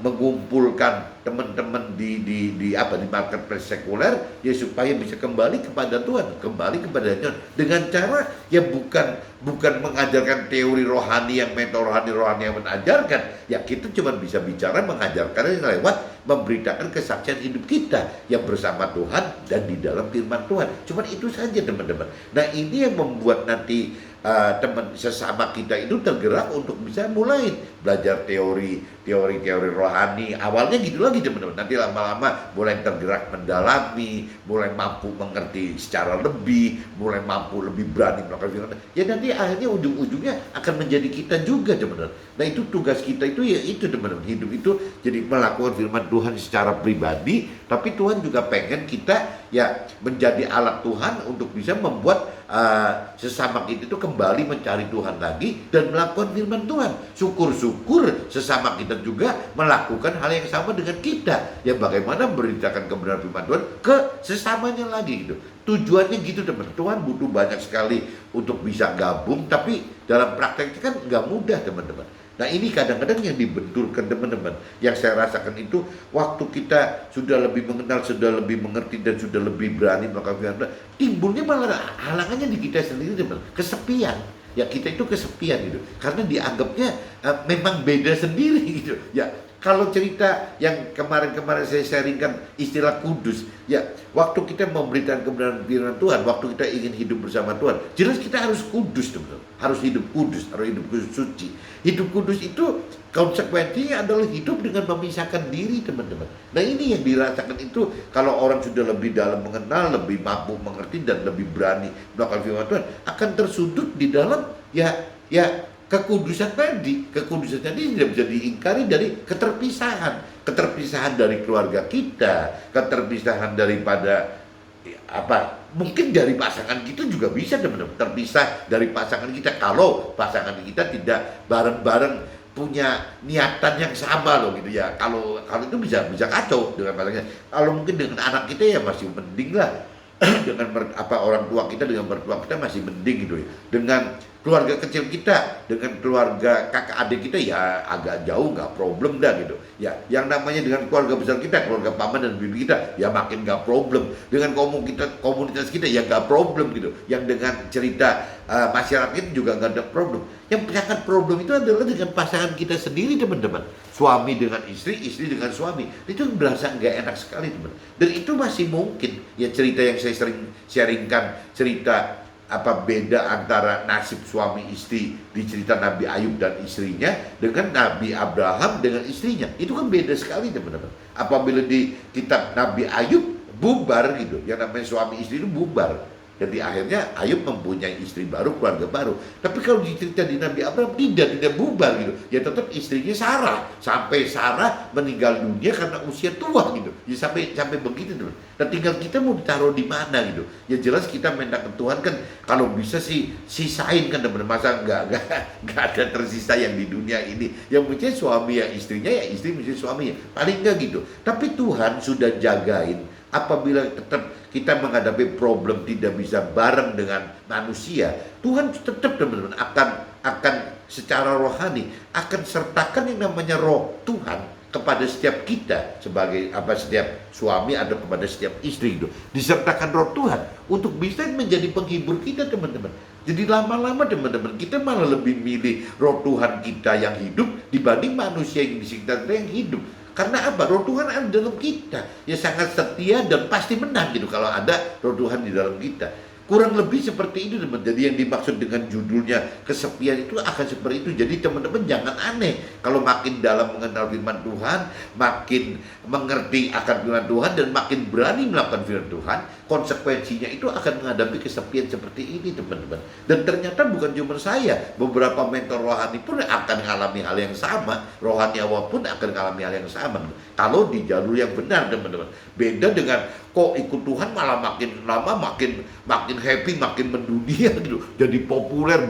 S1: mengumpulkan teman-teman di marketplace sekuler ya, supaya bisa kembali kepada Tuhan, kembali kepada Tuhan dengan cara ya bukan mengajarkan teori rohani yang mentor rohani yang menajarkan. Ya, kita cuma bisa bicara mengajarkan lewat memberitakan kesaksian hidup kita yang bersama Tuhan dan di dalam firman Tuhan. Cuma itu saja teman-teman. Nah, ini yang membuat nanti teman sesama kita itu tergerak untuk bisa mulai belajar teori rohani. Awalnya gitu lagi teman-teman, nanti lama-lama mulai tergerak mendalami, mulai mampu mengerti secara lebih, mulai mampu lebih berani melakukan firman. Ya, nanti akhirnya ujung-ujungnya akan menjadi kita juga teman-teman. Nah, itu tugas kita itu ya itu teman-teman, hidup itu jadi melakukan firman Tuhan secara pribadi, tapi Tuhan juga pengen kita ya menjadi alat Tuhan untuk bisa membuat sesama kita itu kembali mencari Tuhan lagi dan melakukan firman Tuhan. Syukur-syukur sesama kita juga melakukan hal yang sama dengan kita. Ya, bagaimana memberitakan kebenaran firman Tuhan ke sesamanya lagi gitu. Tujuannya gitu teman. Tuhan butuh banyak sekali untuk bisa gabung, tapi dalam prakteknya kan nggak mudah teman-teman. Nah, ini kadang-kadang yang dibenturkan teman-teman. Yang saya rasakan itu waktu kita sudah lebih mengenal, sudah lebih mengerti, dan sudah lebih berani melakukan firman Tuhan, timbulnya malah halangannya di kita sendiri teman. Kesepian. Ya, kita itu kesepian gitu. Karena dianggapnya memang beda sendiri gitu. Ya, kalau cerita yang kemarin-kemarin saya sharingkan istilah kudus, ya waktu kita memberitakan kebenaran firman Tuhan, waktu kita ingin hidup bersama Tuhan, jelas kita harus kudus teman-teman, harus hidup kudus, harus hidup suci. Hidup kudus itu konsekuensinya adalah hidup dengan memisahkan diri teman-teman. Nah, ini yang dirasakan itu kalau orang sudah lebih dalam mengenal, lebih mampu mengerti dan lebih berani melakukan firman Tuhan, akan tersudut di dalam ya kekudusan tadi tidak bisa diingkari, dari keterpisahan dari keluarga kita, keterpisahan daripada mungkin dari pasangan kita juga bisa teman-teman, terpisah dari pasangan kita kalau pasangan kita tidak bareng-bareng punya niatan yang sama loh gitu ya. Kalau itu bisa kacau dengan pasangannya. Kalau mungkin dengan anak kita ya masih mending lah dengan orang tua kita, dengan mertua kita masih mending gitu ya. Dengan Keluarga kecil kita dengan keluarga kakak adik kita ya agak jauh, nggak problem dah gitu. Ya, yang namanya dengan keluarga besar kita, keluarga paman dan bibi kita, ya makin nggak problem. Dengan komunitas kita ya nggak problem gitu. Yang dengan cerita masyarakat itu juga nggak ada problem. Yang sangat problem itu adalah dengan pasangan kita sendiri, teman-teman. Suami dengan istri, istri dengan suami. Itu berasa nggak enak sekali, teman. Dan itu masih mungkin. Ya cerita yang saya sering sharingkan, cerita apa beda antara nasib suami istri di cerita Nabi Ayub dan istrinya dengan Nabi Abraham dengan istrinya. Itu kan beda sekali, teman-teman. Apabila di kitab Nabi Ayub bubar gitu, yang namanya suami istri itu bubar. Jadi akhirnya Ayub mempunyai istri baru, keluarga baru. Tapi kalau dicerita di Nabi Abraham tidak bubar gitu. Ya tetap istrinya Sarah, sampai Sarah meninggal dunia karena usia tua gitu. Ya sampai begitu, teman. Dan tinggal kita mau ditaruh di mana gitu. Ya jelas kita minta ke Tuhan kan, kalau bisa sih sisain kan, teman. Masa nggak ada tersisa yang di dunia ini. Yang mungkin suami ya istrinya, ya istri mesti suaminya. Paling nggak gitu. Tapi Tuhan sudah jagain. Apabila tetap kita menghadapi problem tidak bisa bareng dengan manusia, Tuhan tetap, teman-teman, akan secara rohani akan sertakan yang namanya roh Tuhan kepada setiap kita sebagai setiap suami atau kepada setiap istri itu disertakan roh Tuhan untuk bisa menjadi penghibur kita, teman-teman. Jadi lama-lama, teman-teman, kita malah lebih milih roh Tuhan kita yang hidup dibanding manusia yang di sekitar kita yang hidup. Karena apa? Roh Tuhan ada dalam kita. Ya sangat setia dan pasti menang gitu kalau ada roh Tuhan di dalam kita. Kurang lebih seperti itu, teman. Jadi yang dimaksud dengan judulnya kesepian itu akan seperti itu. Jadi teman-teman jangan aneh. Kalau makin dalam mengenal firman Tuhan, makin mengerti akan firman Tuhan, dan makin berani melakukan firman Tuhan, konsekuensinya itu akan menghadapi kesepian seperti ini, teman-teman. Dan ternyata bukan cuma saya, beberapa mentor rohani pun akan mengalami hal yang sama. Rohaniawan pun akan mengalami hal yang sama. Kalau di jalur yang benar, teman-teman. Beda dengan kok ikut Tuhan malah makin lama makin happy, makin mendunia gitu, jadi populer,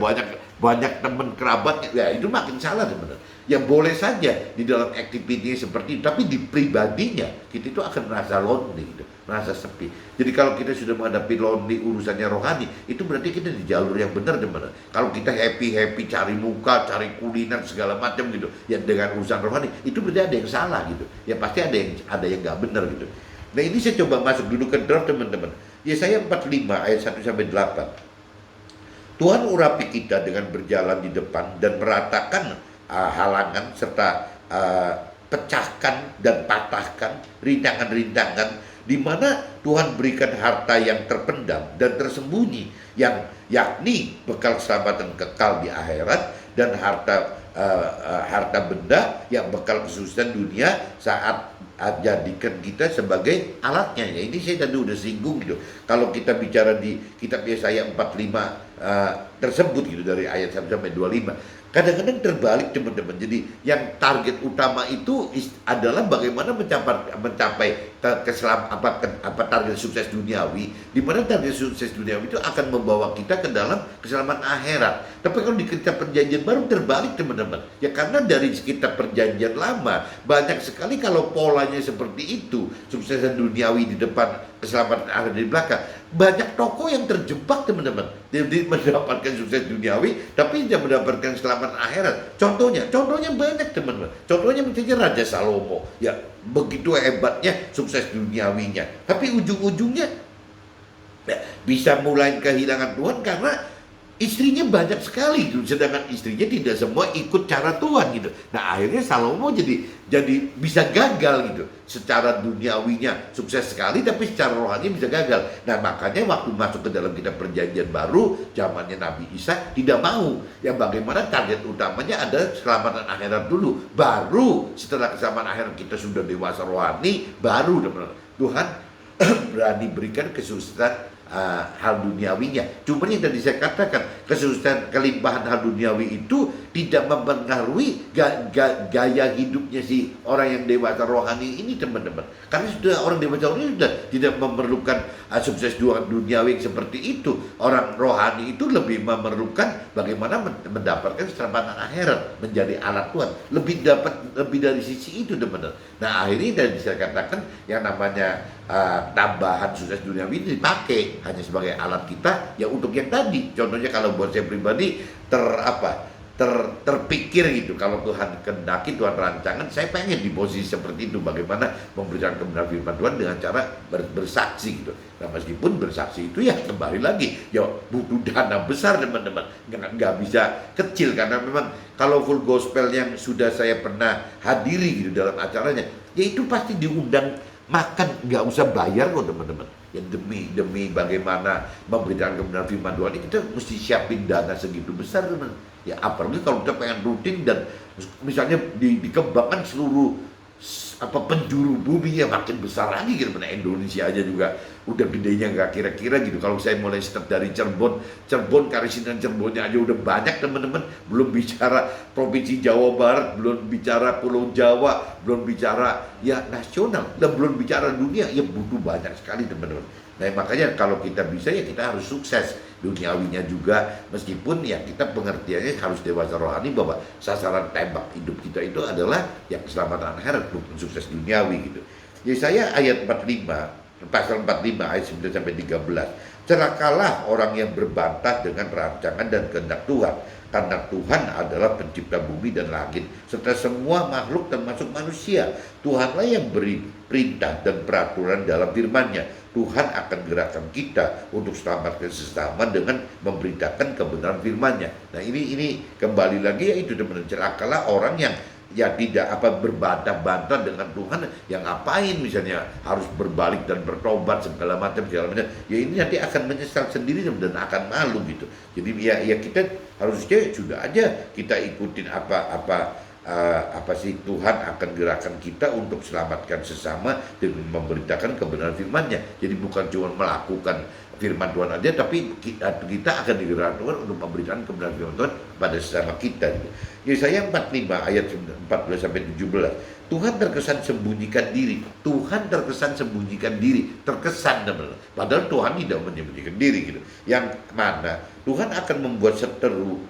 S1: banyak teman kerabat, ya itu makin salah, teman-teman. Ya boleh saja di dalam aktiviti seperti itu, tapi di pribadinya kita itu akan merasa lonely gitu, merasa sepi. Jadi kalau kita sudah menghadapi lonely urusannya rohani, itu berarti kita di jalur yang benar, teman-teman. Kalau kita happy cari muka, cari kuliner segala macam gitu, ya dengan urusan rohani, itu berarti ada yang salah gitu. Ya pasti ada yang nggak benar gitu. Nah ini saya coba masuk dulu ke draft, teman-teman. Yesaya 45 ayat 1-8. Tuhan urapi kita dengan berjalan di depan dan meratakan halangan serta pecahkan dan patahkan rintangan-rintangan, di mana Tuhan berikan harta yang terpendam dan tersembunyi, yang yakni bekal keselamatan kekal di akhirat dan harta benda yang bekal kesuksesan dunia saat jadikan kita sebagai alatnya. Ya ini saya tadi udah singgung gitu. Kalau kita bicara di kitab Yesaya 45 tersebut gitu, dari ayat 1-25, kadang-kadang terbalik, teman-teman. Jadi yang target utama itu adalah bagaimana mencapai target sukses duniawi, di mana target sukses duniawi itu akan membawa kita ke dalam keselamatan akhirat. Tapi kalau di kitab perjanjian baru terbalik, teman-teman. Ya karena dari kitab perjanjian lama banyak sekali kalau polanya seperti itu, suksesan duniawi di depan, keselamatan akhirat di belakang. Banyak tokoh yang terjebak, teman-teman. Jadi mendapatkan sukses duniawi tapi tidak mendapatkan keselamatan akhirat. Contohnya banyak, teman-teman. Contohnya misalnya Raja Salomo. Ya begitu hebatnya sukses duniawinya, tapi ujung-ujungnya ya, bisa mulai kehilangan Tuhan karena istrinya banyak sekali gitu, sedangkan istrinya tidak semua ikut cara Tuhan gitu. Nah akhirnya Salomo jadi bisa gagal gitu. Secara duniawinya sukses sekali, tapi secara rohani bisa gagal. Nah makanya waktu masuk ke dalam kitab perjanjian baru zamannya Nabi Isa tidak mau. Yang bagaimana target utamanya ada keselamatan akhirat dulu. Baru setelah keselamatan akhirat kita sudah dewasa rohani, baru Tuhan berani berikan kesuksesan hal duniawinya. Cuma yang tadi saya katakan, kesuksesan kelimpahan hal duniawi itu tidak mempengaruhi gaya hidupnya si orang yang dewasa rohani ini, teman-teman. Karena sudah orang dewasa rohani sudah tidak memerlukan sukses duniawi seperti itu. Orang rohani itu lebih memerlukan bagaimana mendapatkan keselamatan akhirat, menjadi alat Tuhan. Lebih dari sisi itu, teman-teman. Nah akhirnya dari saya katakan yang namanya tambahan sukses duniawi ini dipakai hanya sebagai alat kita ya untuk yang tadi. Contohnya kalau buat saya pribadi terpikir gitu, kalau Tuhan kehendaki, Tuhan rancangan, saya pengen di posisi seperti itu, bagaimana memberikan kebenaran firman Tuhan dengan cara bersaksi gitu. Nah meskipun bersaksi itu ya kembali lagi ya butuh dana besar teman-teman, nggak bisa kecil, karena memang kalau full gospel yang sudah saya pernah hadiri gitu dalam acaranya, ya itu pasti diundang makan, nggak usah bayar kok teman-teman. Ya demi bagaimana memberikan kebenaran firman Tuhan ini, kita mesti siapin dana segitu besar teman. Ya apalagi kalau kita pengen rutin dan misalnya dikembangkan seluruh penjuru bumi, ya makin besar lagi gitu. Mana Indonesia aja juga udah gedenya nggak kira-kira gitu. Kalau saya mulai start dari Cirebon, Karisinan Cirebonnya aja udah banyak teman-teman. Belum bicara Provinsi Jawa Barat, belum bicara Pulau Jawa, belum bicara ya nasional, dan belum bicara dunia. Ya butuh banyak sekali teman-teman. Nah makanya kalau kita bisa ya kita harus sukses duniawinya juga, meskipun ya kita pengertiannya harus dewasa rohani bahwa sasaran tembak hidup kita itu adalah yang keselamatan akhirat, bukan sukses duniawi gitu. Jadi saya ayat 45, pasal 45 ayat 9 sampai 13. Celakalah orang yang berbantah dengan rancangan dan kehendak Tuhan, karena Tuhan adalah pencipta bumi dan langit serta semua makhluk termasuk manusia. Tuhanlah yang beri perintah dan peraturan dalam firman-Nya. Tuhan akan gerakan kita untuk selamatkan sesama dengan memberitakan kebenaran firman-Nya. Nah ini kembali lagi yaitu teman-teman, celakalah orang yang ya tidak berbantah-bantah dengan Tuhan, yang ngapain misalnya harus berbalik dan bertobat segala macam. Ya ini nanti akan menyesal sendiri dan akan malu gitu. Jadi ya kita harusnya sudah aja kita ikutin apa sih Tuhan akan gerakan kita untuk selamatkan sesama dengan memberitakan kebenaran firman-Nya. Jadi bukan cuma melakukan firman Tuhan aja, tapi kita akan digerakkan Tuhan untuk memberikan kebenaran firman Tuhan pada sesama kita. Yesaya 45 ayat 14 sampai 17. Tuhan terkesan sembunyikan diri. Tuhan terkesan sembunyikan diri. Terkesan teman-teman. Padahal Tuhan tidak menyembunyikan diri gitu. Yang mana Tuhan akan membuat seteru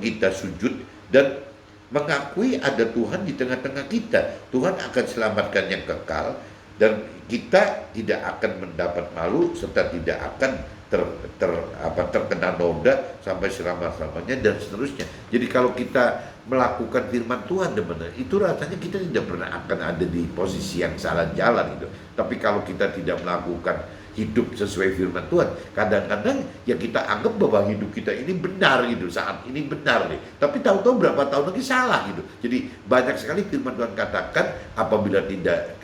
S1: kita sujud dan mengakui ada Tuhan di tengah-tengah kita. Tuhan akan selamatkan yang kekal, dan kita tidak akan mendapat malu serta tidak akan terkena noda sampai selama-lamanya dan seterusnya. Jadi kalau kita melakukan firman Tuhan teman-teman, itu rasanya kita tidak pernah akan ada di posisi yang salah jalan gitu. Tapi kalau kita tidak melakukan hidup sesuai firman Tuhan, kadang-kadang ya kita anggap bahwa hidup kita ini benar gitu, saat ini benar nih, tapi tahu-tahu berapa tahun lagi salah gitu. Jadi banyak sekali firman Tuhan katakan apabila tidak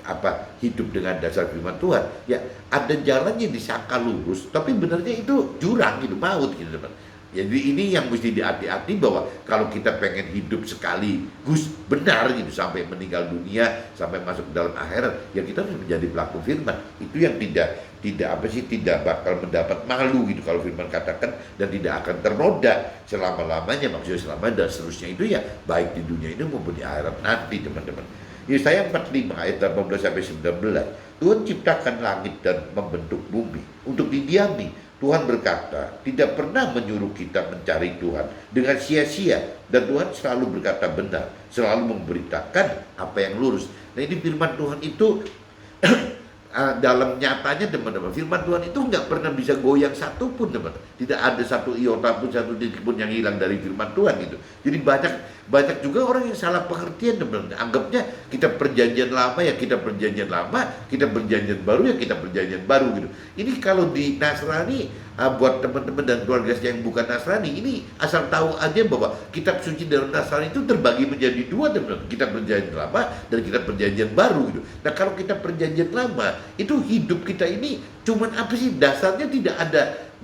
S1: hidup dengan dasar firman Tuhan, ya ada jalannya disangka lurus, tapi benarnya itu jurang gitu, maut gitu teman. Jadi ini yang mesti dihati-hati, bahwa kalau kita pengen hidup sekaligus benar gitu sampai meninggal dunia, sampai masuk ke dalam akhirat, ya kita harus menjadi pelaku firman. Itu yang tidak bakal mendapat malu gitu kalau firman katakan, dan tidak akan ternoda selama-lamanya, maksudnya selama dan seterusnya itu ya baik di dunia ini maupun di akhirat nanti teman-teman. Yesaya 45 ayat 18 sampai 19. Tuhan ciptakan langit dan membentuk bumi untuk didiami. Tuhan berkata, tidak pernah menyuruh kita mencari Tuhan dengan sia-sia, dan Tuhan selalu berkata benar, selalu memberitakan apa yang lurus. Nah ini firman Tuhan itu dalam nyatanya teman-teman, firman Tuhan itu nggak pernah bisa goyang satupun teman-teman. Tidak ada satu iota pun, satu titik pun yang hilang dari firman Tuhan gitu. Jadi banyak juga orang yang salah pengertian teman-teman. Anggapnya kita perjanjian lama ya kita perjanjian lama, kita perjanjian baru ya kita perjanjian baru gitu. Ini kalau di Nasrani, buat teman-teman dan keluarga yang bukan Nasrani, ini asal tahu aja bahwa kitab suci dalam Nasrani itu terbagi menjadi dua teman-teman. Kita perjanjian lama dan kita perjanjian baru gitu. Nah kalau kita perjanjian lama, itu hidup kita ini cuman apa sih, dasarnya tidak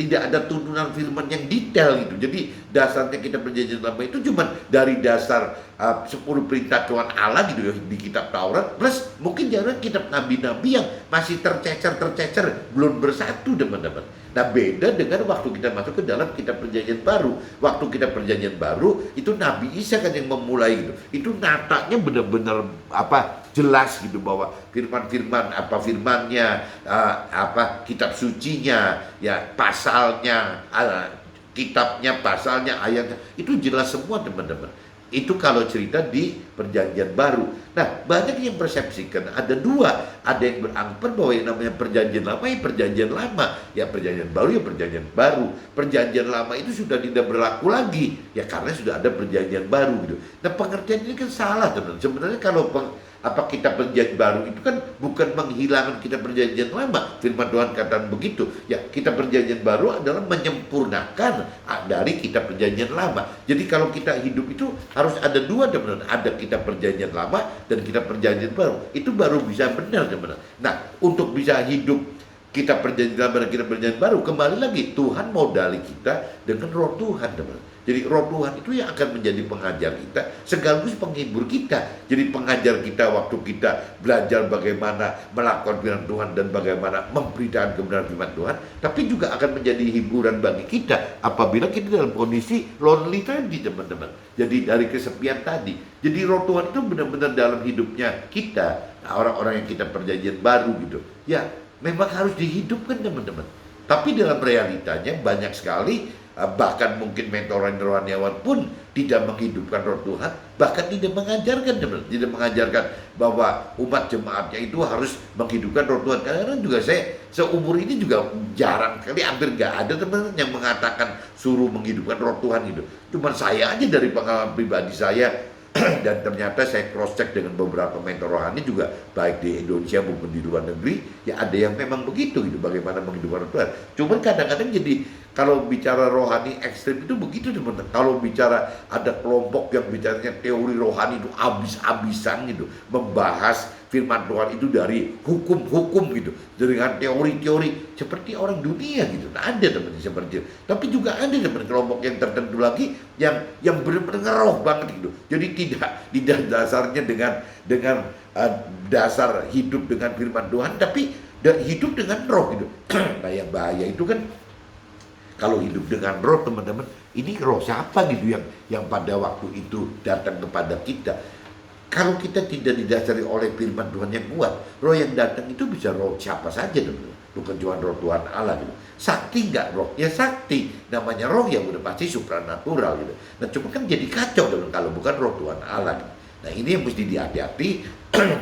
S1: ada tuntunan firman yang detail gitu. Jadi dasarnya kita perjanjian lama itu cuman dari dasar 10 perintah Tuhan Allah gitu ya di kitab Taurat, plus mungkin jangan kitab nabi-nabi yang masih tercecer belum bersatu teman-teman. Nah beda dengan waktu kita masuk ke dalam kitab perjanjian baru. Waktu kita perjanjian baru itu Nabi Isa kan yang memulai gitu. Itu natanya benar-benar jelas gitu, bahwa firman-firman firmannya, kitab sucinya, ya pasalnya, kitabnya, pasalnya, ayatnya itu jelas semua teman-teman. Itu kalau cerita di perjanjian baru. Nah, banyak yang persepsikan ada dua. Ada yang beranggapan bahwa yang namanya perjanjian lama ya perjanjian lama. Ya perjanjian baru ya perjanjian baru. Perjanjian lama itu sudah tidak berlaku lagi. Ya karena sudah ada perjanjian baru gitu. Nah, pengertian ini kan salah teman. Sebenarnya kalau apa kita perjanjian baru itu kan bukan menghilangkan kita perjanjian lama. Firman Tuhan katakan begitu. Ya, kita perjanjian baru adalah menyempurnakan dari kita perjanjian lama. Jadi kalau kita hidup itu harus ada dua teman-teman. Ada kita perjanjian lama dan kita perjanjian baru. Itu baru bisa benar teman-teman. Nah, untuk bisa hidup kita perjanjian lama dan kita perjanjian baru, kembali lagi Tuhan modali kita dengan roh Tuhan teman-teman. Jadi roh Tuhan itu yang akan menjadi pengajar kita, sekaligus penghibur kita. Jadi pengajar kita waktu kita belajar bagaimana melakukan firman Tuhan dan bagaimana memberitakan kebenaran firman Tuhan, tapi juga akan menjadi hiburan bagi kita apabila kita dalam kondisi lonely tadi teman-teman. Jadi dari kesepian tadi. Jadi roh Tuhan itu benar-benar dalam hidupnya kita, orang-orang yang kita perjanjian baru gitu. Ya, memang harus dihidupkan teman-teman. Tapi dalam realitanya banyak sekali bahkan mungkin mentoran rohaniawan pun tidak menghidupkan roh Tuhan, bahkan tidak mengajarkan teman, tidak mengajarkan bahwa umat jemaatnya itu harus menghidupkan roh Tuhan. Karena juga saya seumur ini juga jarang kali, hampir nggak ada teman yang mengatakan suruh menghidupkan roh Tuhan itu. Cuman saya aja dari pengalaman pribadi saya dan ternyata saya cross check dengan beberapa mentor rohani juga baik di Indonesia maupun di luar negeri, ya ada yang memang begitu gitu, bagaimana menghidupkan roh Tuhan. Cuman kadang-kadang jadi kalau bicara rohani ekstrim itu begitu teman-teman. Kalau bicara ada kelompok yang bicaranya teori rohani itu habis-habisan gitu, membahas firman Tuhan itu dari hukum-hukum gitu, dengan teori-teori seperti orang dunia gitu. Nah, ada teman seperti itu. Tapi juga ada teman kelompok yang tertentu lagi yang benar-benar ngeroh banget gitu. Jadi tidak dasarnya dengan dasar hidup dengan firman Tuhan, tapi hidup dengan roh gitu. Nah, yang bahaya itu kan kalau hidup dengan roh teman-teman, ini roh siapa gitu yang pada waktu itu datang kepada kita. Kalau kita tidak didasari oleh firman Tuhan yang kuat, roh yang datang itu bisa roh siapa saja teman-teman. Bukan cuma roh Tuhan Allah gitu. Sakti nggak roh? Ya sakti. Namanya roh yang udah pasti supranatural gitu. Nah cuma kan jadi kacau teman kalau bukan roh Tuhan Allah gitu. Nah ini yang mesti dihati-hati.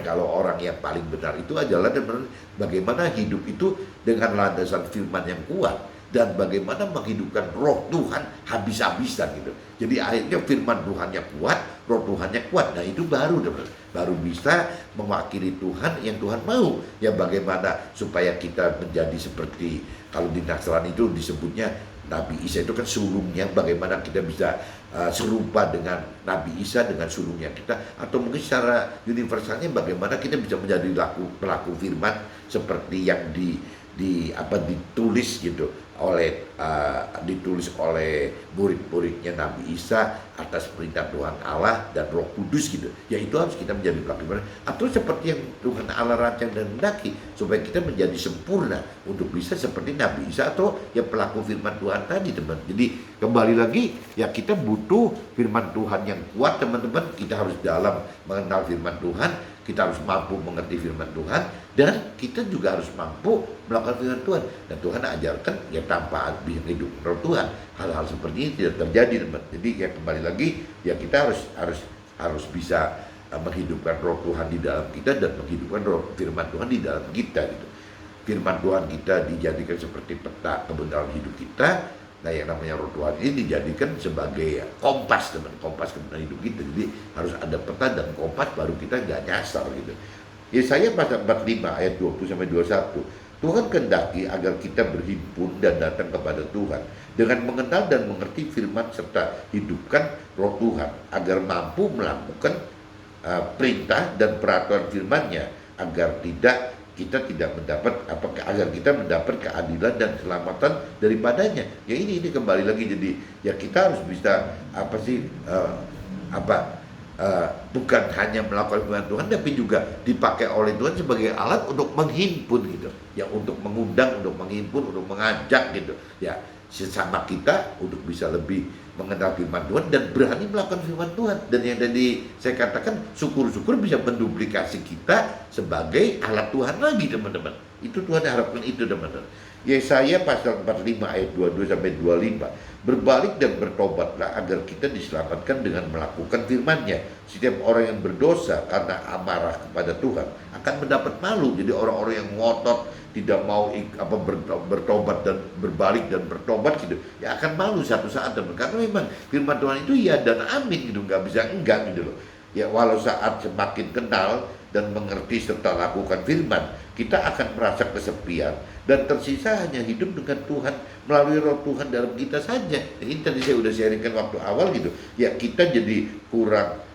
S1: Kalau orang yang paling benar itu adalah teman-teman, bagaimana hidup itu dengan landasan firman yang kuat. Dan bagaimana menghidupkan roh Tuhan habis-habisan gitu. Jadi akhirnya firman Tuhannya kuat, roh Tuhannya kuat. Nah itu baru teman-teman, baru bisa mewakili Tuhan yang Tuhan mau. Ya bagaimana supaya kita menjadi seperti, kalau di Nasrani itu disebutnya Nabi Isa itu kan sulungnya, bagaimana kita bisa serupa dengan Nabi Isa dengan sulungnya kita, atau mungkin secara universalnya bagaimana kita bisa menjadi pelaku firman seperti yang ditulis gitu ditulis oleh murid-muridnya Nabi Isa atas perintah Tuhan Allah dan Roh Kudus gitu. Ya itu harus kita menjadi pelaku firman, atau seperti yang Tuhan Allah rancang dan hendaki supaya kita menjadi sempurna untuk bisa seperti Nabi Isa atau ya pelaku firman Tuhan tadi teman. Jadi kembali lagi ya kita butuh firman Tuhan yang kuat teman-teman. Kita harus dalam mengenal firman Tuhan, kita harus mampu mengerti firman Tuhan, dan kita juga harus mampu melakukan firman Tuhan. Dan Tuhan ajarkan ya tanpa hidup roh Tuhan hal-hal seperti ini tidak terjadi teman. Jadi ya kembali lagi ya kita harus bisa menghidupkan roh Tuhan di dalam kita dan menghidupkan roh firman Tuhan di dalam kita gitu. Firman Tuhan kita dijadikan seperti peta kebenaran hidup kita. Nah yang namanya roh Tuhan ini dijadikan sebagai kompas teman, kompas kebenaran hidup kita. Jadi harus ada peta dan kompas baru kita nggak nyasar gitu. Yesaya pasal 45 ayat 20-21. Tuhan kehendaki agar kita berhimpun dan datang kepada Tuhan dengan mengenal dan mengerti firman serta hidupkan roh Tuhan agar mampu melakukan perintah dan peraturan firman-Nya agar kita tidak mendapat agar kita mendapat keadilan dan keselamatan daripadanya. Ya ini kembali lagi, jadi ya kita harus bisa bukan hanya melakukan firman Tuhan tapi juga dipakai oleh Tuhan sebagai alat untuk menghimpun gitu. Ya untuk mengundang, untuk menghimpun, untuk mengajak gitu. Ya sesama kita untuk bisa lebih mengenal firman Tuhan dan berani melakukan firman Tuhan. Dan yang tadi saya katakan, syukur-syukur bisa menduplikasi kita sebagai alat Tuhan lagi teman-teman. Itu Tuhan harapkan itu, teman-teman. Yesaya pasal 45 ayat 22 sampai 25. Berbalik dan bertobatlah agar kita diselamatkan dengan melakukan firman-Nya. Setiap orang yang berdosa karena amarah kepada Tuhan akan mendapat malu. Jadi orang-orang yang ngotot tidak mau bertobat dan berbalik dan bertobat gitu, ya akan malu satu saat, teman. Karena memang firman Tuhan itu ya dan amin gitu, nggak bisa enggak gitu loh. Ya walau saat semakin kenal dan mengerti serta lakukan firman, kita akan merasa kesepian dan tersisa hanya hidup dengan Tuhan melalui roh Tuhan dalam kita saja. Ini tadi saya udah sharingkan waktu awal gitu. Ya kita jadi kurang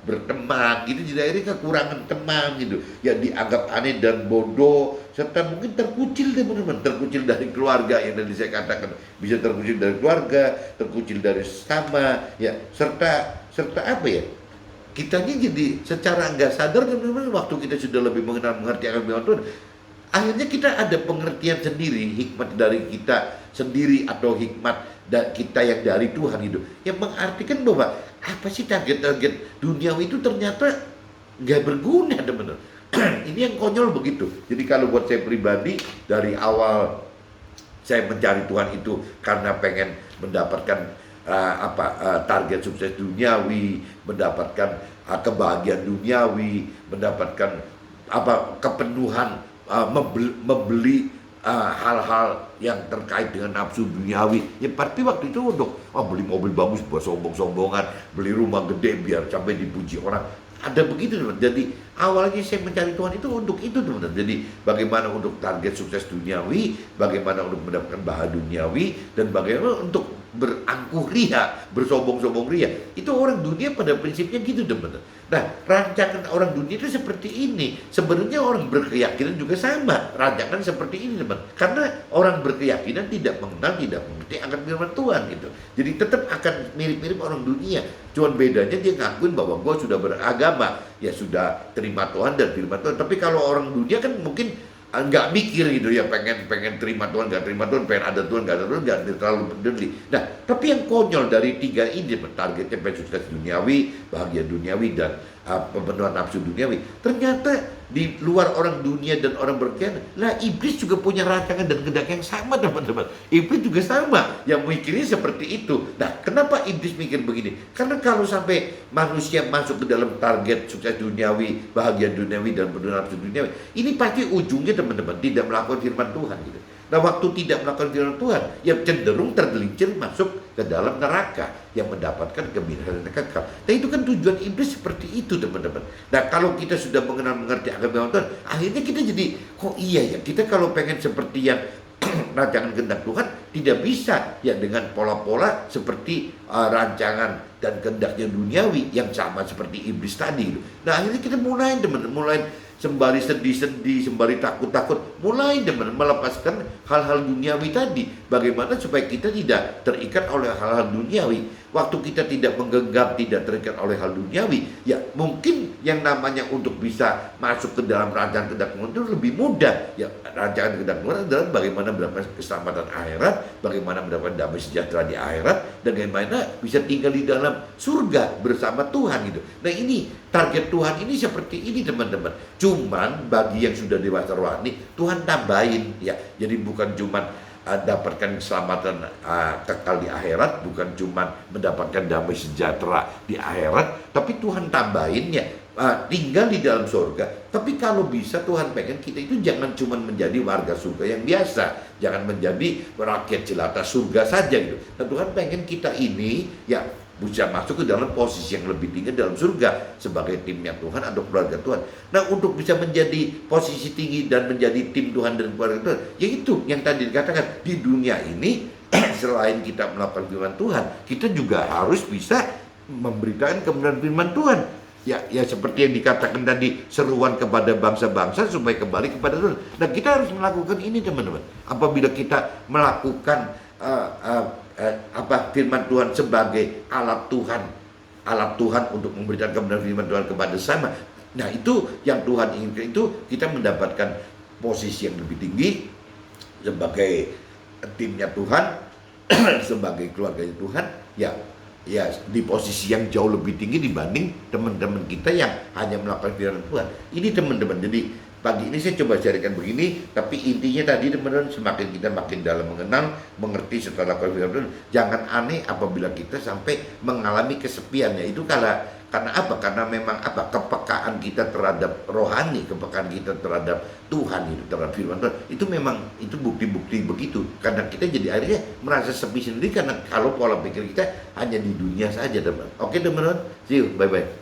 S1: berteman gitu, jadi akhirnya kekurangan teman gitu. Ya dianggap aneh dan bodoh serta mungkin terkucil, teman-teman, terkucil dari keluarga yang tadi saya katakan, bisa terkucil dari keluarga, terkucil dari sesama, ya serta apa ya? Kitanya jadi secara nggak sadar, teman-teman, waktu kita sudah lebih mengerti akan firman Tuhan, akhirnya kita ada pengertian sendiri, hikmat dari kita sendiri atau hikmat kita yang dari Tuhan itu, yang mengartikan bahwa apa sih target-target duniawi itu ternyata nggak berguna, teman-teman. Ini yang konyol begitu. Jadi kalau buat saya pribadi, dari awal saya mencari Tuhan itu karena pengen mendapatkan target sukses duniawi, mendapatkan kebahagiaan duniawi, mendapatkan kepenuhan, membeli hal-hal yang terkait dengan nafsu duniawi. Ya pasti waktu itu untuk beli mobil bagus buat sombong-sombongan, beli rumah gede biar sampai dipuji orang. Ada begitu, teman. Jadi awalnya saya mencari Tuhan itu untuk itu, teman. Jadi bagaimana untuk target sukses duniawi, bagaimana untuk mendapatkan bahagia duniawi, dan bagaimana untuk berangkuh ria, bersombong-sombong ria. Itu orang dunia pada prinsipnya gitu, teman. Nah, rancangan orang dunia itu seperti ini. Sebenarnya orang berkeyakinan juga sama, rancangan seperti ini, teman. Karena orang berkeyakinan tidak mengenal, tidak mengerti akan firman Tuhan gitu. Jadi tetap akan mirip-mirip orang dunia. Cuman bedanya dia ngakuin bahwa gue sudah beragama, ya sudah terima Tuhan dan firman Tuhan. Tapi kalau orang dunia kan mungkin nggak mikir gitu ya, pengen terima Tuhan, nggak terima Tuhan, pengen ada Tuhan, nggak ada Tuhan, nggak terlalu peduli. Nah, tapi yang konyol dari tiga ini, targetnya pengen sukses duniawi, bahagia duniawi, dan pemenuhan nafsu duniawi, ternyata di luar orang dunia dan orang berkhianat, lah iblis juga punya rancangan dan kehendak yang sama, teman-teman. Iblis juga sama, yang mikirnya seperti itu. Nah, kenapa iblis mikir begini? Karena kalau sampai manusia masuk ke dalam target sukses duniawi, bahagia duniawi, dan pemenuhan nafsu duniawi, ini pasti ujungnya, teman-teman, tidak melakukan firman Tuhan gitu. Nah, waktu tidak melakukan firman Tuhan, ya cenderung tergelincir masuk ke dalam neraka yang mendapatkan kebinasan kekal. Nah, itu kan tujuan iblis seperti itu, teman-teman. Nah, kalau kita sudah mengerti akan firman Tuhan, akhirnya kita jadi, kok iya ya, kita kalau pengen seperti yang rancangan kehendak Tuhan, tidak bisa ya dengan pola-pola seperti rancangan dan kehendaknya duniawi yang sama seperti iblis tadi. Nah, akhirnya kita mulai, teman-teman, mulai sembari sedih-sedih, sembari takut-takut, mulai melepaskan hal-hal duniawi tadi. Bagaimana supaya kita tidak terikat oleh hal-hal duniawi. Waktu kita tidak menggenggam, tidak terikat oleh hal duniawi, ya mungkin yang namanya untuk bisa masuk ke dalam rancangan kehendak Tuhan itu lebih mudah. Ya, rancangan kehendak Tuhan adalah bagaimana mendapatkan keselamatan akhirat, bagaimana mendapatkan damai sejahtera di akhirat, dan bagaimana bisa tinggal di dalam surga bersama Tuhan gitu. Nah, ini target Tuhan ini seperti ini, teman-teman. Cuman bagi yang sudah dewasa rohani, Tuhan tambahin ya. Jadi bukan cuman dapatkan keselamatan kekal di akhirat, bukan cuman mendapatkan damai sejahtera di akhirat, tapi Tuhan tambahin ya tinggal di dalam surga. Tapi kalau bisa Tuhan pengen kita itu jangan cuman menjadi warga surga yang biasa, jangan menjadi rakyat jelata surga saja gitu. Nah, Tuhan pengen kita ini ya bisa masuk ke dalam posisi yang lebih tinggi dalam surga sebagai timnya Tuhan atau keluarga Tuhan. Nah, untuk bisa menjadi posisi tinggi dan menjadi tim Tuhan dan keluarga Tuhan, yaitu yang tadi dikatakan di dunia ini selain kita melakukan firman Tuhan, kita juga harus bisa memberitakan kebenaran firman Tuhan. Ya seperti yang dikatakan tadi, seruan kepada bangsa-bangsa supaya kembali kepada Tuhan. Nah, kita harus melakukan ini, teman-teman. Apabila kita melakukan firman Tuhan sebagai alat Tuhan untuk memberikan kebenaran firman Tuhan kepada sesama. Nah, itu yang Tuhan inginkan, itu kita mendapatkan posisi yang lebih tinggi sebagai timnya Tuhan, sebagai keluarganya Tuhan, ya di posisi yang jauh lebih tinggi dibanding teman-teman kita yang hanya melakukan firman Tuhan. Ini, teman-teman, jadi Pagi ini saya coba carikan begini, tapi intinya tadi teman-teman, semakin kita makin dalam mengenal, mengerti setelah konfirmasi, jangan aneh apabila kita sampai mengalami kesepian. Ya itu karena apa? Karena memang apa? Kepekaan kita terhadap rohani, kepekaan kita terhadap Tuhan, itu terhadap firman Tuhan, itu memang itu bukti-bukti begitu. Karena kita jadi akhirnya merasa sepi sendiri, karena kalau pola pikir kita hanya di dunia saja, teman. Oke teman-teman, see you, bye-bye.